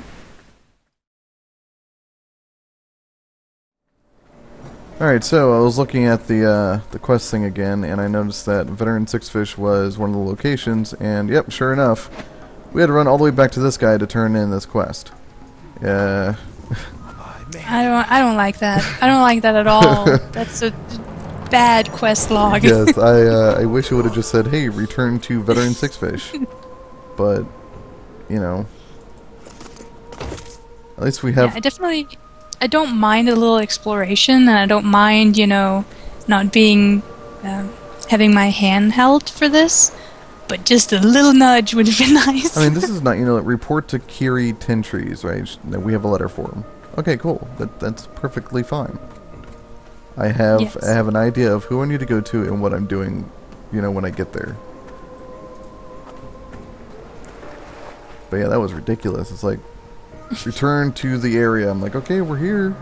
Alright, so I was looking at the quest thing again, and I noticed that Veteran 6-Fish was one of the locations, and yep, sure enough, we had to run all the way back to this guy to turn in this quest. Yeah. I don't like that. I don't like that at all. That's a bad quest log. Yes, I wish it would have just said, hey, return to Veteran 6-Fish. But, you know, at least we have... Yeah, I don't mind a little exploration, and I don't mind, you know, not being, having my hand held for this, but just a little nudge would have been nice. I mean, this is not, you know, report to Kiri Tentries, right? We have a letter for him. Okay, cool. That's perfectly fine. I have Yes. I have an idea of who I need to go to and what I'm doing, when I get there. But yeah, that was ridiculous. It's like, return to the area. I'm like, okay, we're here.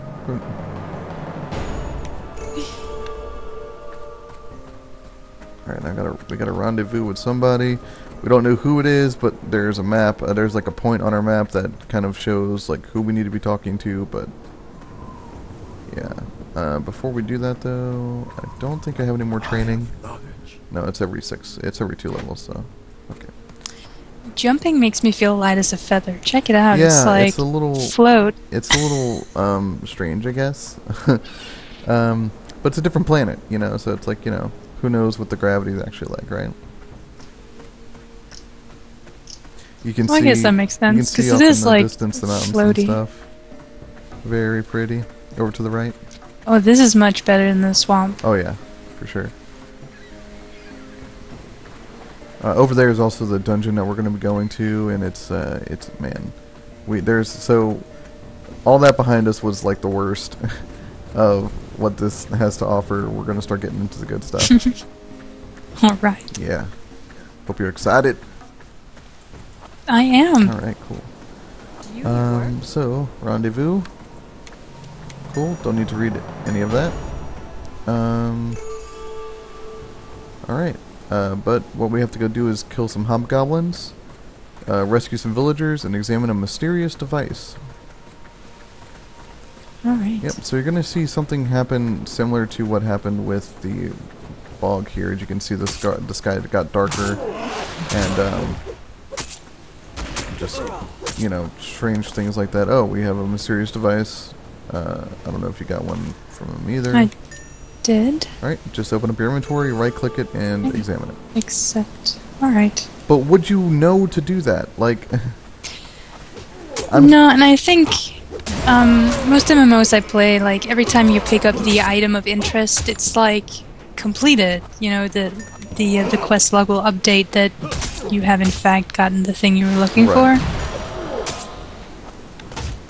Alright, we got a rendezvous with somebody. We don't know who it is, but there's a map. There's like a point on our map that kind of shows like who we need to be talking to, but yeah. Before we do that though, I don't think I have any more training. No, it's every 2 levels, so okay. Jumping makes me feel light as a feather. Check it out. Yeah, It's like it's a little float. It's a little strange, I guess. But it's a different planet, so it's like, who knows what the gravity is actually like, right? You can see. I guess that makes sense, You can see 'cause off it in is, the like, distance the mountains floaty. and stuff. Very pretty. Over to the right. Oh, this is much better than the swamp. Oh yeah, for sure. Over there is also the dungeon that we're going to be going to, and it's man, so all that behind us was like the worst of what this has to offer. We're going to start getting into the good stuff. All right. Yeah. Hope you're excited. I am. All right, cool. So rendezvous. Cool. Don't need to read any of that. All right. But what we have to go do is kill some hobgoblins, rescue some villagers, and examine a mysterious device. Alright. Yep, so you're going to see something happen similar to what happened with the bog here. As you can see, the sky got darker, and just, strange things like that. Oh, we have a mysterious device. I don't know if you got one from him either. I did. Alright, just open up your inventory, right-click it, and examine it. Accept. Alright. But would you know to do that? Like, No, and I think most MMOs I play, like every time you pick up the item of interest, it's like completed. The quest log will update that you have in fact gotten the thing you were looking Right.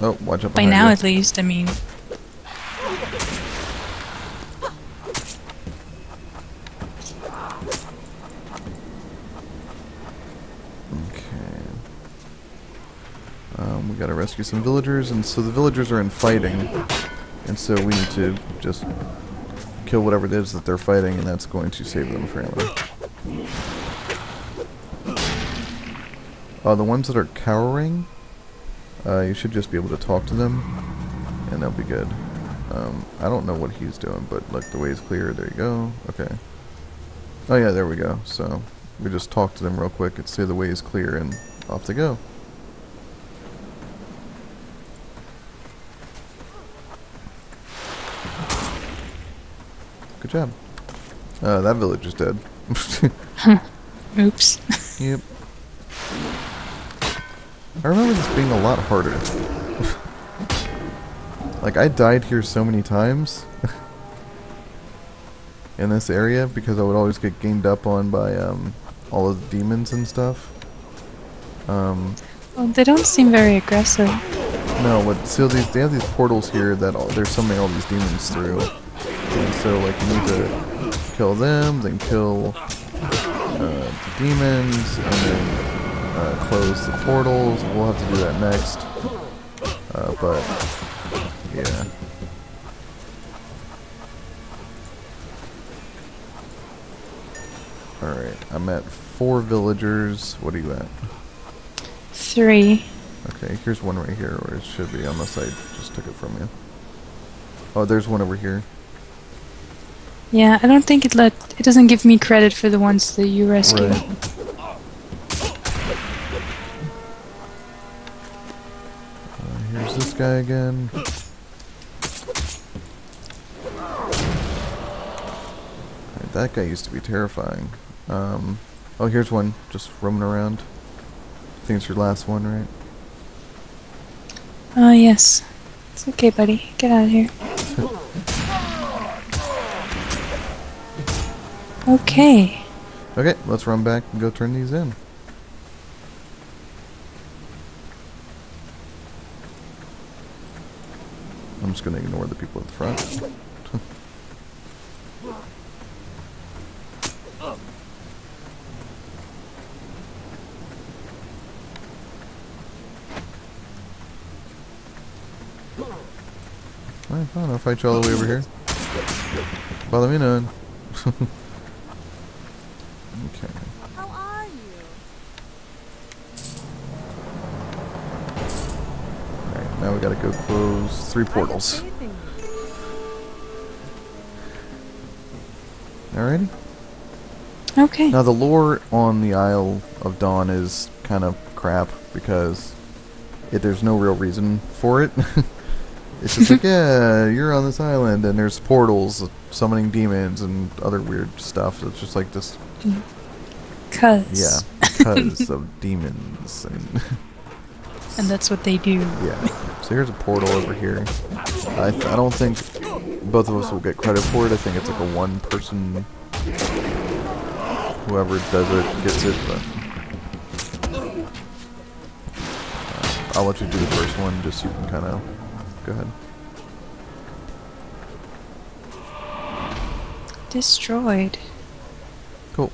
for. Oh, watch out By behind now, you. at least. I mean, We gotta rescue some villagers, and so the villagers are in fighting, and so we need to just kill whatever it is that they're fighting, and that's going to save them apparently. The ones that are cowering, you should just be able to talk to them, and they'll be good. I don't know what he's doing, but look, the way is clear. There you go. Okay. Oh yeah, there we go. So we just talk to them real quick and say the way is clear, and off they go. Good job. That village is dead. oops. Yep. I remember this being a lot harder. Like, I died here so many times in this area because I would always get gamed up on by all of the demons and stuff. Well, they don't seem very aggressive. No, but so they have these portals here that they're summoning all these demons through. And so, like, you need to kill them, then kill the demons, and then close the portals. We'll have to do that next. But, yeah. Alright, I'm at 4 villagers. What are you at? 3. Okay, here's one right here, where it should be, unless I just took it from you. Oh, there's one over here. Yeah, I don't think it doesn't give me credit for the ones that you rescued. Right. Here's this guy again. Right, that guy used to be terrifying. Oh, here's one, just roaming around. I think it's your last one, right? Oh, yes. It's okay, buddy. Get out of here. Okay. Okay, let's run back and go turn these in. just gonna ignore the people at the front. Alright, fine, I'll fight you all the way over here. Bother me none. Okay. How are you? Alright, now we gotta go close 3 portals. I have faith in you. Alrighty. Okay. Now the lore on the Isle of Dawn is kind of crap because there's no real reason for it. It's just like, yeah, you're on this island and there's portals summoning demons and other weird stuff. It's just like this. Cause. Yeah, because of demons. And that's what they do. Yeah. So here's a portal over here. I don't think both of us will get credit for it. I think it's like a 1-person. Whoever does it gets it, but I'll let you do the first one just so you can kind of go ahead. Destroyed. Cool.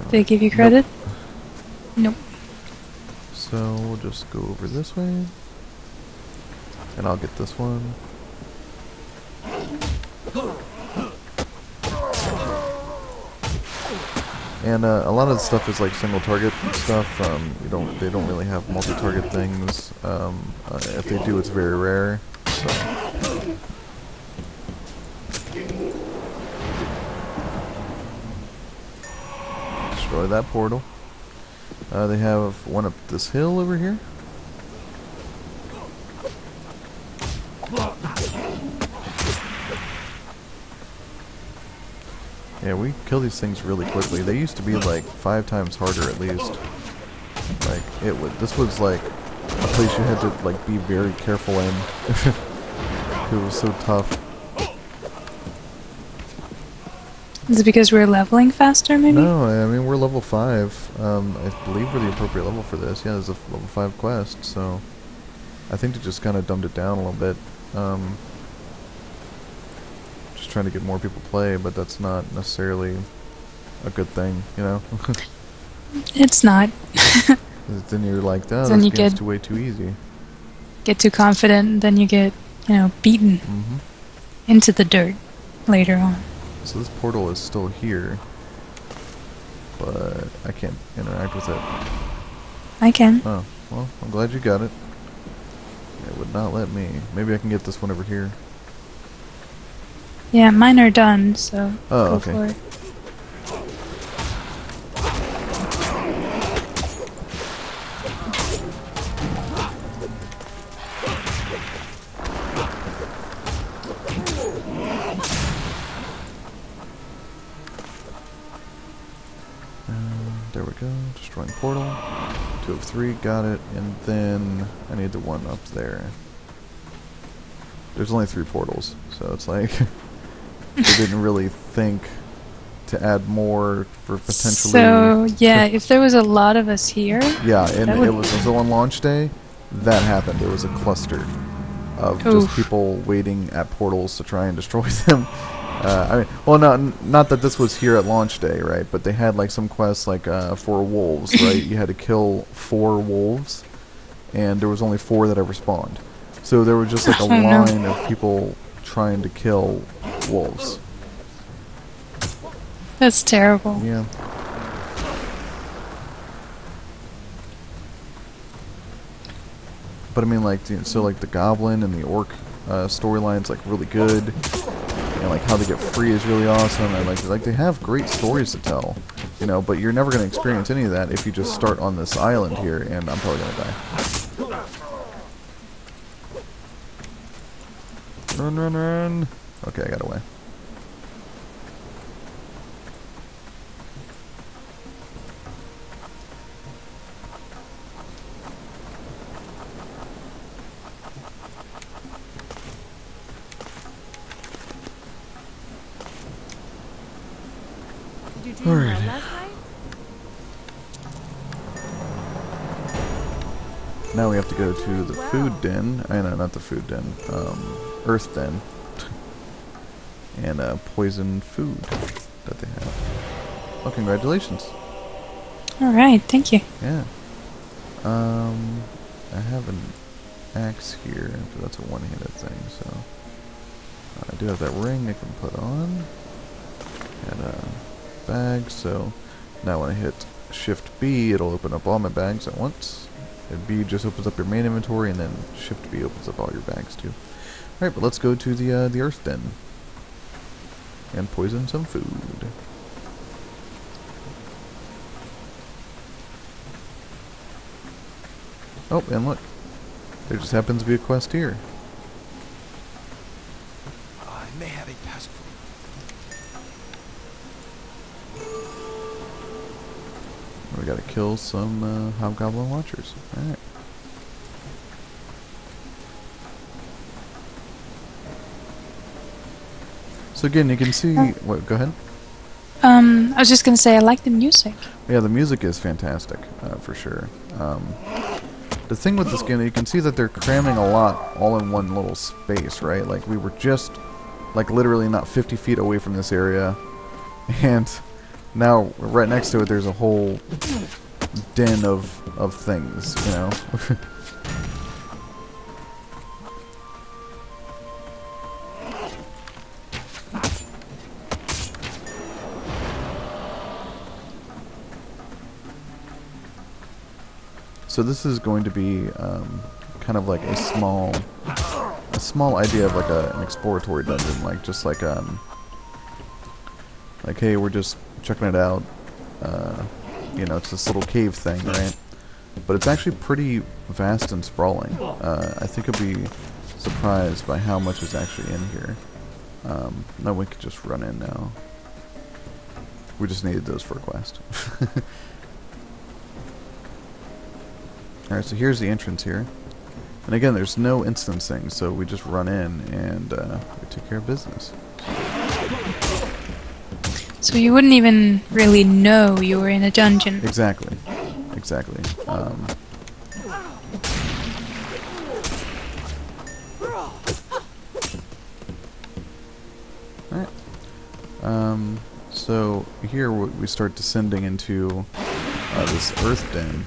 They give you credit? Nope. So we'll just go over this way, and I'll get this one. And a lot of the stuff is like single target stuff. They don't really have multi-target things. If they do, it's very rare. So. Destroy that portal. They have one up this hill over here. Yeah, we kill these things really quickly. They used to be like 5 times harder at least. Like this was like a place you had to like be very careful in. It was so tough. Is it because we're leveling faster, maybe? No, I mean we're level 5. I believe we're the appropriate level for this. Yeah, there's a level 5 quest, so I think they just kind of dumbed it down a little bit. Just trying to get more people play, but that's not necessarily a good thing, you know? It's not. Then you're like, oh, Then this you game's get- way too easy. Get too confident, and then you get, beaten into the dirt later on. So this portal is still here, but I can't interact with it. I can. Oh, well, I'm glad you got it. It would not let me. Maybe I can get this one over here. Yeah, mine are done, so Oh, go okay. for it. There we go. Destroying portal. 2 of 3, got it. And then I need the one up there. There's only 3 portals, so it's like they didn't really think to add more for potentially. So, yeah, if there was a lot of us here... Yeah, and that it would- was so on launch day, that happened. There was a cluster of just Oof. people waiting at portals to try and destroy them. I mean, well, not that this was here at launch day, right? But they had like some quests like for wolves, right? You had to kill 4 wolves, and there was only 4 that ever spawned. So there was just like a Oh, no. line of people trying to kill wolves. That's terrible. Yeah. But I mean, like, so like the goblin and the orc storyline's like really good, and like how they get free is really awesome. And like they have great stories to tell, But you're never gonna experience any of that if you just start on this island here, and I'm probably gonna die. Run, run, run! Okay, I got away. Did you dream Alright. well last night? now we have to go to the food den. I know, not the food den. Earth den. And poison food that they have. Oh, congratulations. Alright, thank you. Yeah. I have an axe here, but that's a one-handed thing, so... I do have that ring I can put on. And a bag, so... Now when I hit Shift B, it'll open up all my bags at once. And B just opens up your main inventory, and then Shift B opens up all your bags too. Alright, but let's go to the Earth Den. And poison some food. Oh, and look. There just happens to be a quest here. I may have a passport. We gotta kill some Hobgoblin Watchers. Alright. So again, you can see... What, go ahead. I was just gonna say, I like the music. Yeah, the music is fantastic, for sure. The thing with this game, you can see that they're cramming a lot all in one little space, right? Like, we were just, like, literally not 50 feet away from this area, and now, right next to it, there's a whole den of things, you know? So this is going to be kind of like a small idea of like an exploratory dungeon, like just like hey, we're just checking it out. You know, it's this little cave thing, right? But it's actually pretty vast and sprawling. I think you'll be surprised by how much is actually in here. Now we could just run in now. We just needed those for a quest. Alright, so here's the entrance here. And again, there's no instancing, so we just run in and we take care of business. So you wouldn't even really know you were in a dungeon. Exactly. Exactly. Alright. So here we start descending into this earth den.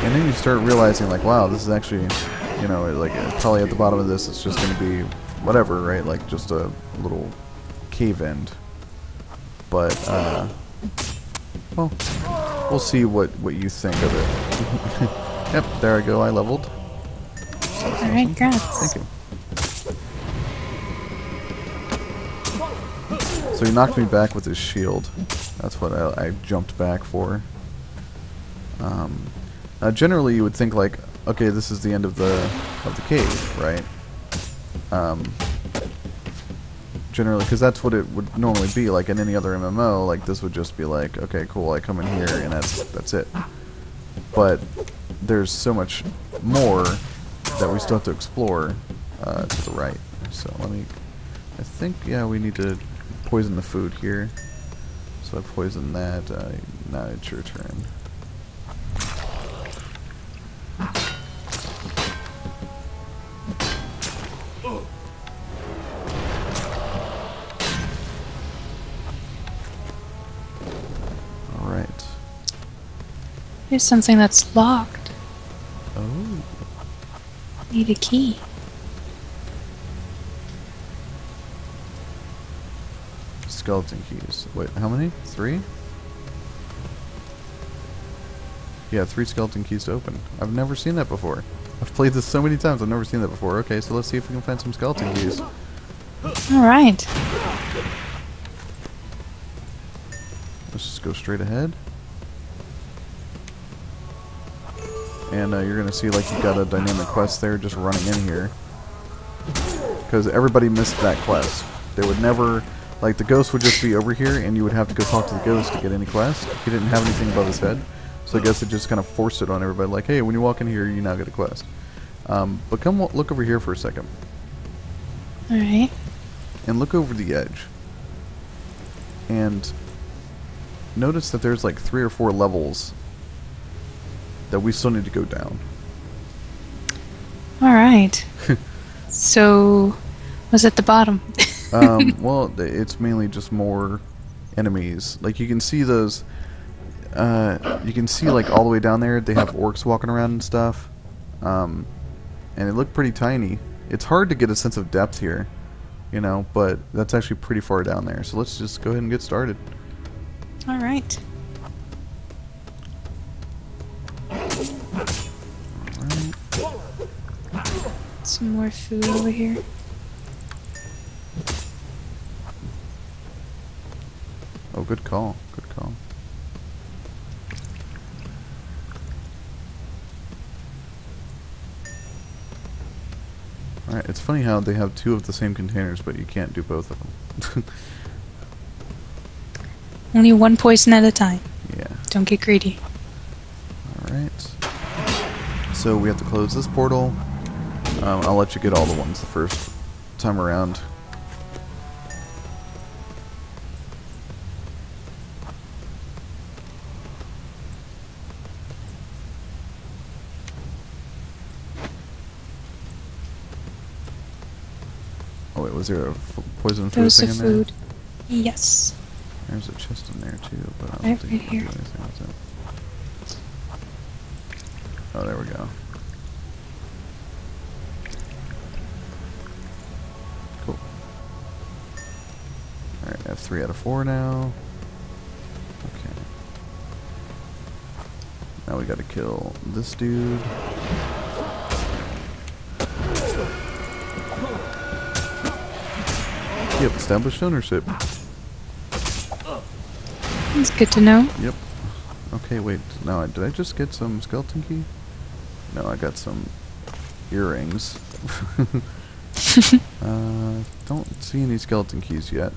And then you start realizing, like, wow, this is actually, you know, like, probably at the bottom of this it's just going to be whatever, right? Like, just a little cave end. But, well, we'll see what you think of it. Yep, there I go, I leveled. Alright, congrats. Thank you. So he knocked me back with his shield. That's what I jumped back for. Generally, you would think like, okay, this is the end of the cave, right? Generally, because that's what it would normally be like in any other MMO. Like this would just be like, okay, cool, I come in here and that's it. But there's so much more that we still have to explore to the right. So I think, yeah, we need to poison the food here. So I poisoned that. Now it's your turn. Alright. Here's something that's locked. Oh. Need a key. Skeleton keys. Wait, how many? 3? Yeah, 3 skeleton keys to open. I've never seen that before. I've played this so many times, I've never seen that before. Okay, so let's see if we can find some skeleton keys. Alright. Let's just go straight ahead. And you're going to see like you've got a dynamic quest there just running in here. Because everybody missed that quest. They would never... Like, the ghost would just be over here, and you would have to go talk to the ghost to get any quest. He didn't have anything above his head. So I guess it just kind of forced it on everybody. Like, hey, when you walk in here, you now get a quest. But come look over here for a second. Alright. And look over the edge. And notice that there's like 3 or 4 levels that we still need to go down. Alright. So, what's at the bottom? Well, it's mainly just more enemies. Like, you can see those... you can see, like, all the way down there, they have orcs walking around and stuff. And they look pretty tiny. It's hard to get a sense of depth here, you know, but that's actually pretty far down there. So let's just go ahead and get started. Alright. Some more food over here. Oh, good call. Good call. Alright, it's funny how they have two of the same containers, but you can't do both of them. Only one poison at a time. Yeah. Don't get greedy. Alright. So we have to close this portal. I'll let you get all the ones the first time around. Oh wait, was there a poison food There's thing the in food. there? Yes. There's a chest in there too, but I don't Right think you can here. do anything with it. Oh, there we go. Cool. Alright, I have 3 out of 4 now. Okay. Now we gotta kill this dude. You have established ownership. It's good to know. Yep. Okay, wait. Now, did I just get some skeleton key? No, I got some earrings. Don't see any skeleton keys yet,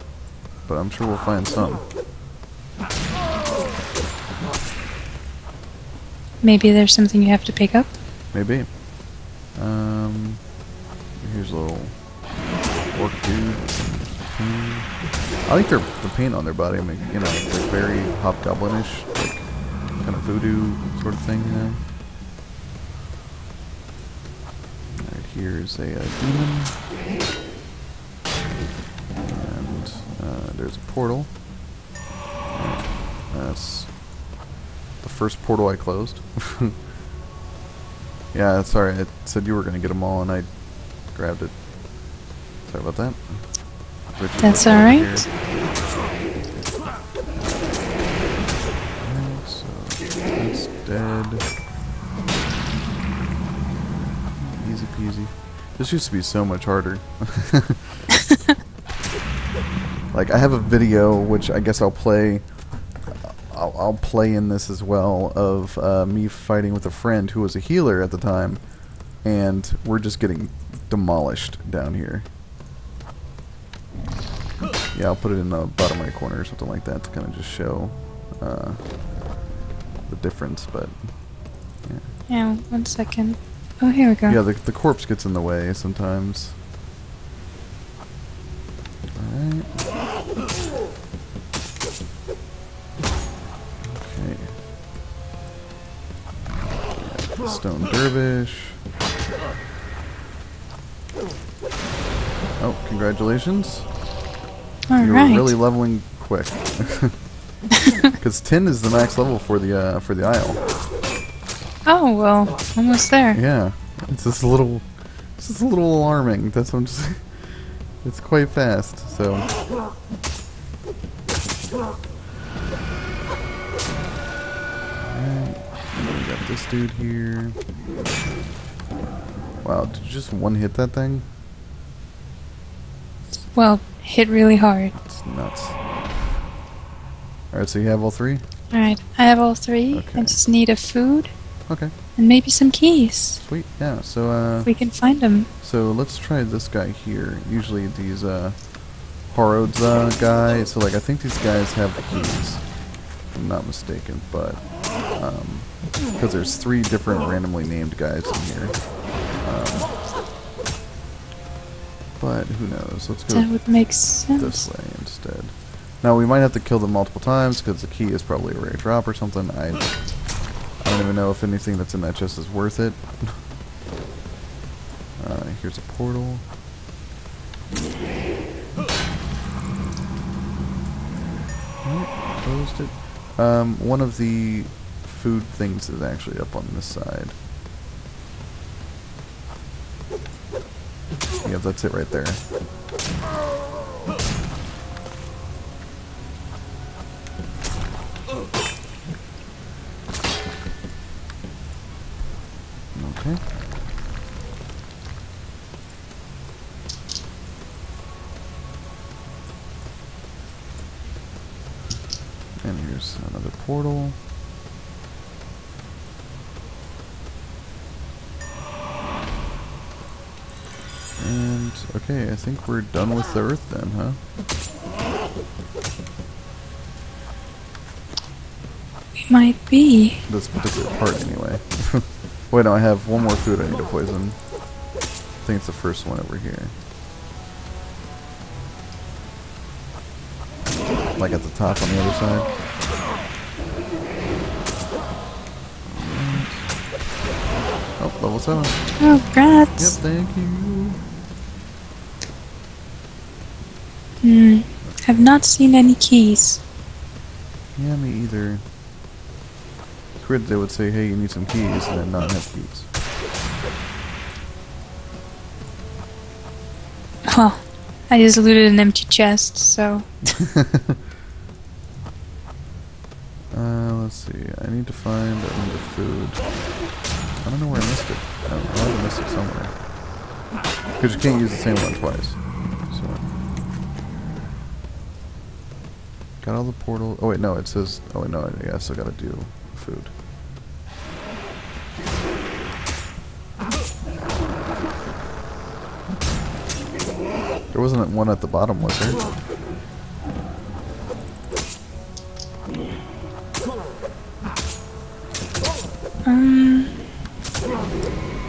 but I'm sure we'll find some. Maybe there's something you have to pick up. Maybe. Here's a little orc dude. I like the paint on their body. I mean, you know, they're very hobgoblinish, like kind of voodoo sort of thing, you know. Alright, here's a demon, and there's a portal. That's the first portal I closed. Yeah, sorry, I said you were going to get them all, and I grabbed it. Sorry about that. That's alright. Alright, so that's dead. Easy peasy. This used to be so much harder. Like, I have a video, which I guess I'll play. I'll play in this as well, of me fighting with a friend who was a healer at the time, and we're just getting demolished down here. Yeah, I'll put it in the bottom right corner or something like that to kind of just show the difference, but yeah. Yeah, 1 second. Oh, here we go. Yeah, the corpse gets in the way sometimes. Alright. Okay. Yeah, Stone Dervish. Oh, congratulations. You're Alright. really leveling quick. Because 10 is the max level for the Isle. Oh, well, almost there. Yeah, it's just a little alarming. That's what I'm just. It's quite fast. So. Alright, we got this dude here. Wow, did you just one hit that thing? Well, hit really hard. It's nuts. Alright, so you have all 3? Alright, I have all 3. Okay. I just need a food Okay, and maybe some keys. sweet. Yeah, so If we can find them. So let's try this guy here. Usually these Harods guys. So like I think these guys have the keys. If I'm not mistaken, but because there's 3 different randomly named guys in here. But who knows? Let's go That would make sense. this way instead. Now we might have to kill them multiple times because the key is probably a rare drop or something. I don't even know if anything that's in that chest is worth it. Here's a portal. Alright, closed it. One of the food things is actually up on this side. Yeah, that's it right there. Okay. And here's another portal. And, okay, I think we're done with the Earth then, huh? We might be. This particular part, anyway. Wait, no, I have one more food I need to poison. I think it's the first one over here. Like at the top on the other side. Oh, level 7. Oh, rats. Yep, thank you. Have not seen any keys. Yeah, me either. It's weird they would say, hey, you need some keys, and then not have keys. Well, I just looted an empty chest, so... Let's see. I need to find another food. I don't know where I missed it. I might have missed it somewhere. Because you can't use the same one twice. So. Got all the portal. Oh wait, no, it says. Oh wait, no, yeah, I still gotta do food. There wasn't one at the bottom, was there?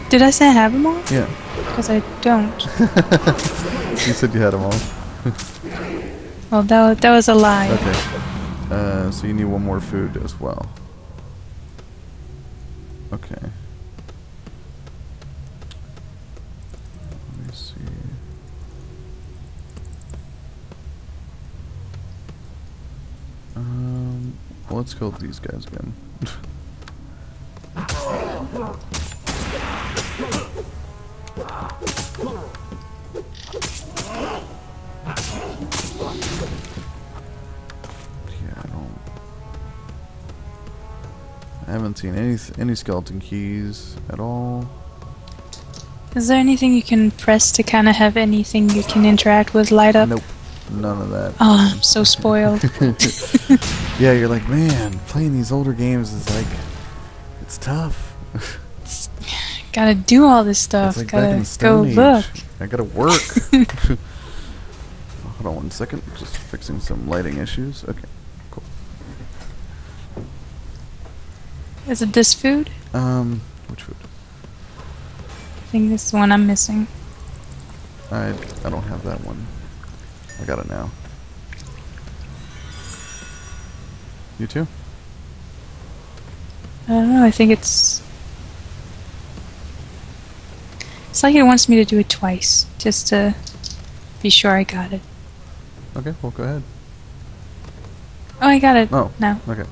Did I say I have them all? Yeah. Because I don't. You said you had them all. Well, that was a lie. Okay. So you need one more food as well. Okay. Let me see. Well, let's kill these guys again. I haven't seen any skeleton keys at all. Is there anything you can press to kind of have anything you can interact with light up? Nope, none of that. Oh, I'm so spoiled. Yeah, you're like, man, playing these older games is like, it's tough. Gotta do all this stuff. It's like back in Gotta the Stone go Age. look. I gotta work. Hold on one second, just fixing some lighting issues. Okay, cool. Is it this food? Which food? I think this is the one I'm missing. I don't have that one. I got it now. You too? I don't know, I think it's like it wants me to do it twice, just to be sure I got it. Okay, well go ahead. Oh, I got it. Oh, No. okay.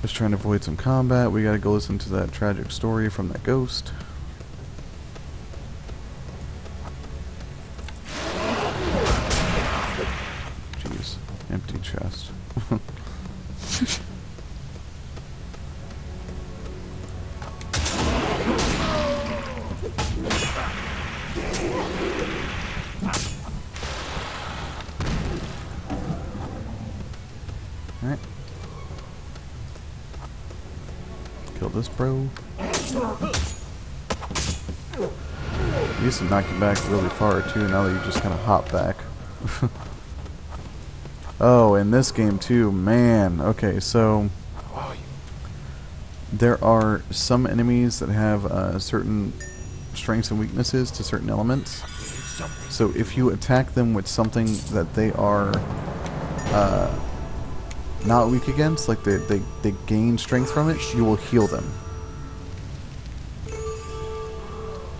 Just trying to avoid some combat. We gotta go listen to that tragic story from that ghost. Jeez, empty chest. Alright. Kill this bro. He used to knock you back really far too, now that you just kind of hop back. Oh, in this game too, man. Okay, so there are some enemies that have certain strengths and weaknesses to certain elements. So if you attack them with something that they are not weak against, like they gain strength from it, you will heal them.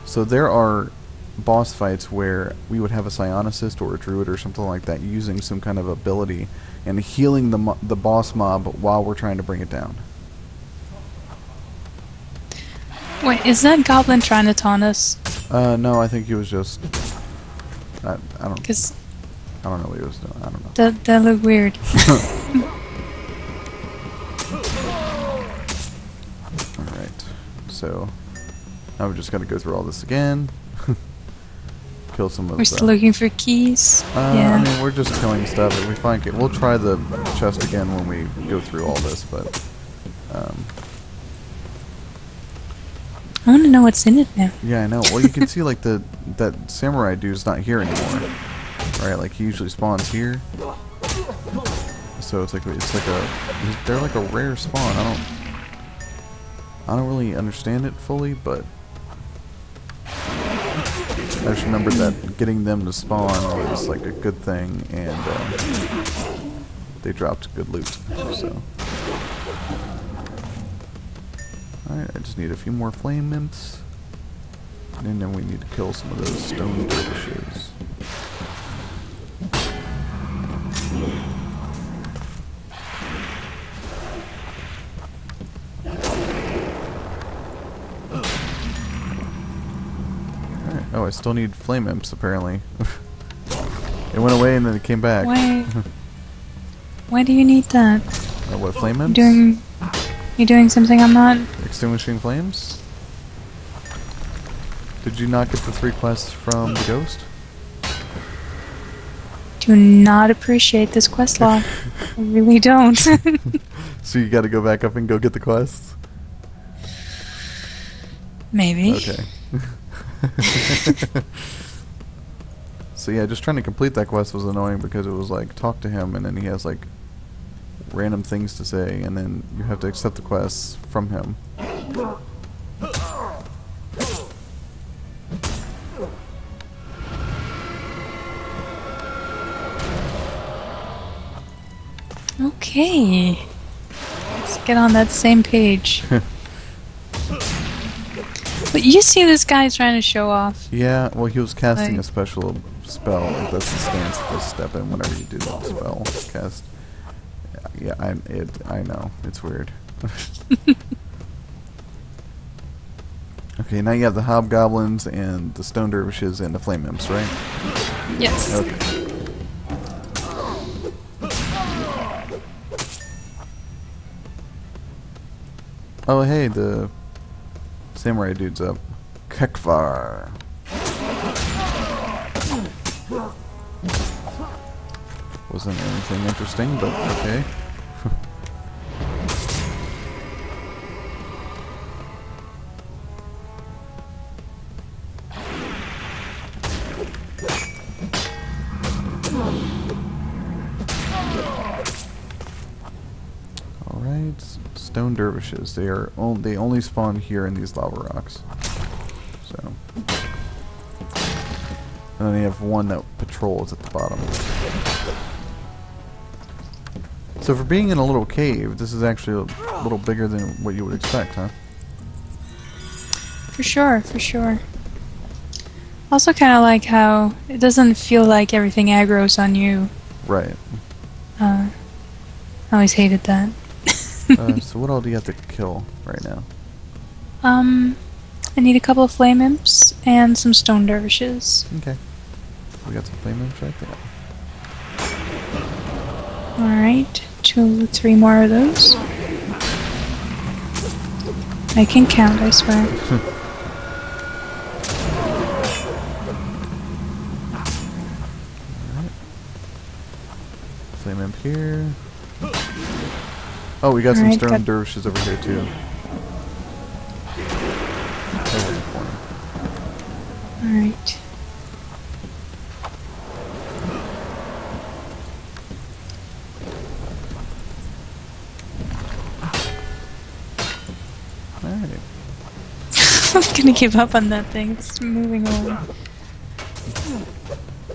So there are boss fights where we would have a psionicist or a druid or something like that using some kind of ability and healing the boss mob while we're trying to bring it down. Wait, is that goblin trying to taunt us? No, I think he was just... I don't know what he was doing. I don't know. That looked weird. Alright, so now we just gotta go through all this again. Kill some of We're still looking for keys. Yeah. I mean, we're just killing stuff. If we find it, we'll try the chest again when we go through all this, but... I want to know what's in it now. Yeah, I know. Well, you can see, like, that samurai dude's not here anymore. Right? Like, he usually spawns here. So it's like they're like a rare spawn. I don't really understand it fully, but I just remember that getting them to spawn was like a good thing, and they dropped good loot. So, alright, I just need a few more flame imps, and then we need to kill some of those stone dervishes. Oh, I still need flame imps, apparently. It went away and then it came back. Why do you need that? What, flame imps? You doing something I'm not? Extinguishing flames? Did you not get the 3 quests from the ghost? Do not appreciate this quest log. I really don't. So you gotta go back up and go get the quests? Maybe. Okay. So yeah, just trying to complete that quest was annoying because it was like, talk to him, and then he has like random things to say, and then you have to accept the quests from him. Okay. Let's get on that same page. But you see this guy trying to show off. Yeah, well, he was casting Like, a special spell. Like, that's the stance to step in whenever you do that spell cast. Yeah, I know. It's weird. Okay, now you have the hobgoblins and the stone dervishes and the flame imps, right? yes. Okay. Oh, hey, the samurai dude's up. Kekvar. Wasn't anything interesting, but okay. Alright, stone dervishes. They only spawn here in these lava rocks. So, and then you have one that patrols at the bottom. So for being in a little cave, this is actually a little bigger than what you would expect, huh? For sure, for sure. Also kind of like how it doesn't feel like everything aggroes on you. Right. I always hated that. So what all do you have to kill right now? I need a couple of flame imps and some stone dervishes. Okay. We got some flame imps right there. Alright, 2, 3 more of those. I can count, I swear. Alright. Flame imp here. Oh, we got some stone dervishes over here too. Over the corner. Alright. Alright. I'm gonna give up on that thing. It's moving along.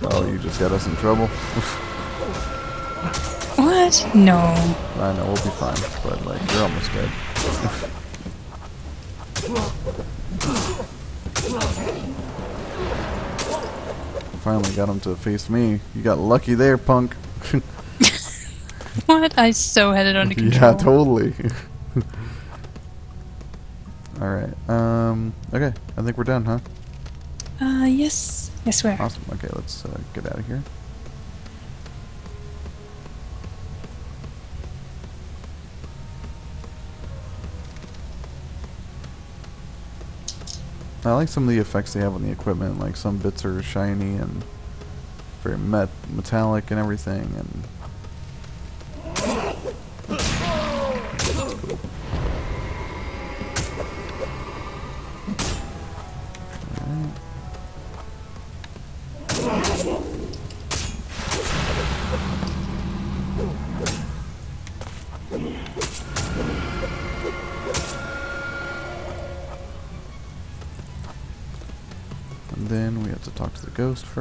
Oh, you just got us in trouble. What? No. I know, we'll be fine, but like, you're almost dead. finally got him to face me. You got lucky there, punk. What? I so had it under control. Yeah, totally. Alright, okay, I think we're done, huh? Yes. Yes, we are. Awesome, okay, let's get out of here. I like some of the effects they have on the equipment, like some bits are shiny and very metallic and everything, and and then we have to talk to the ghost first.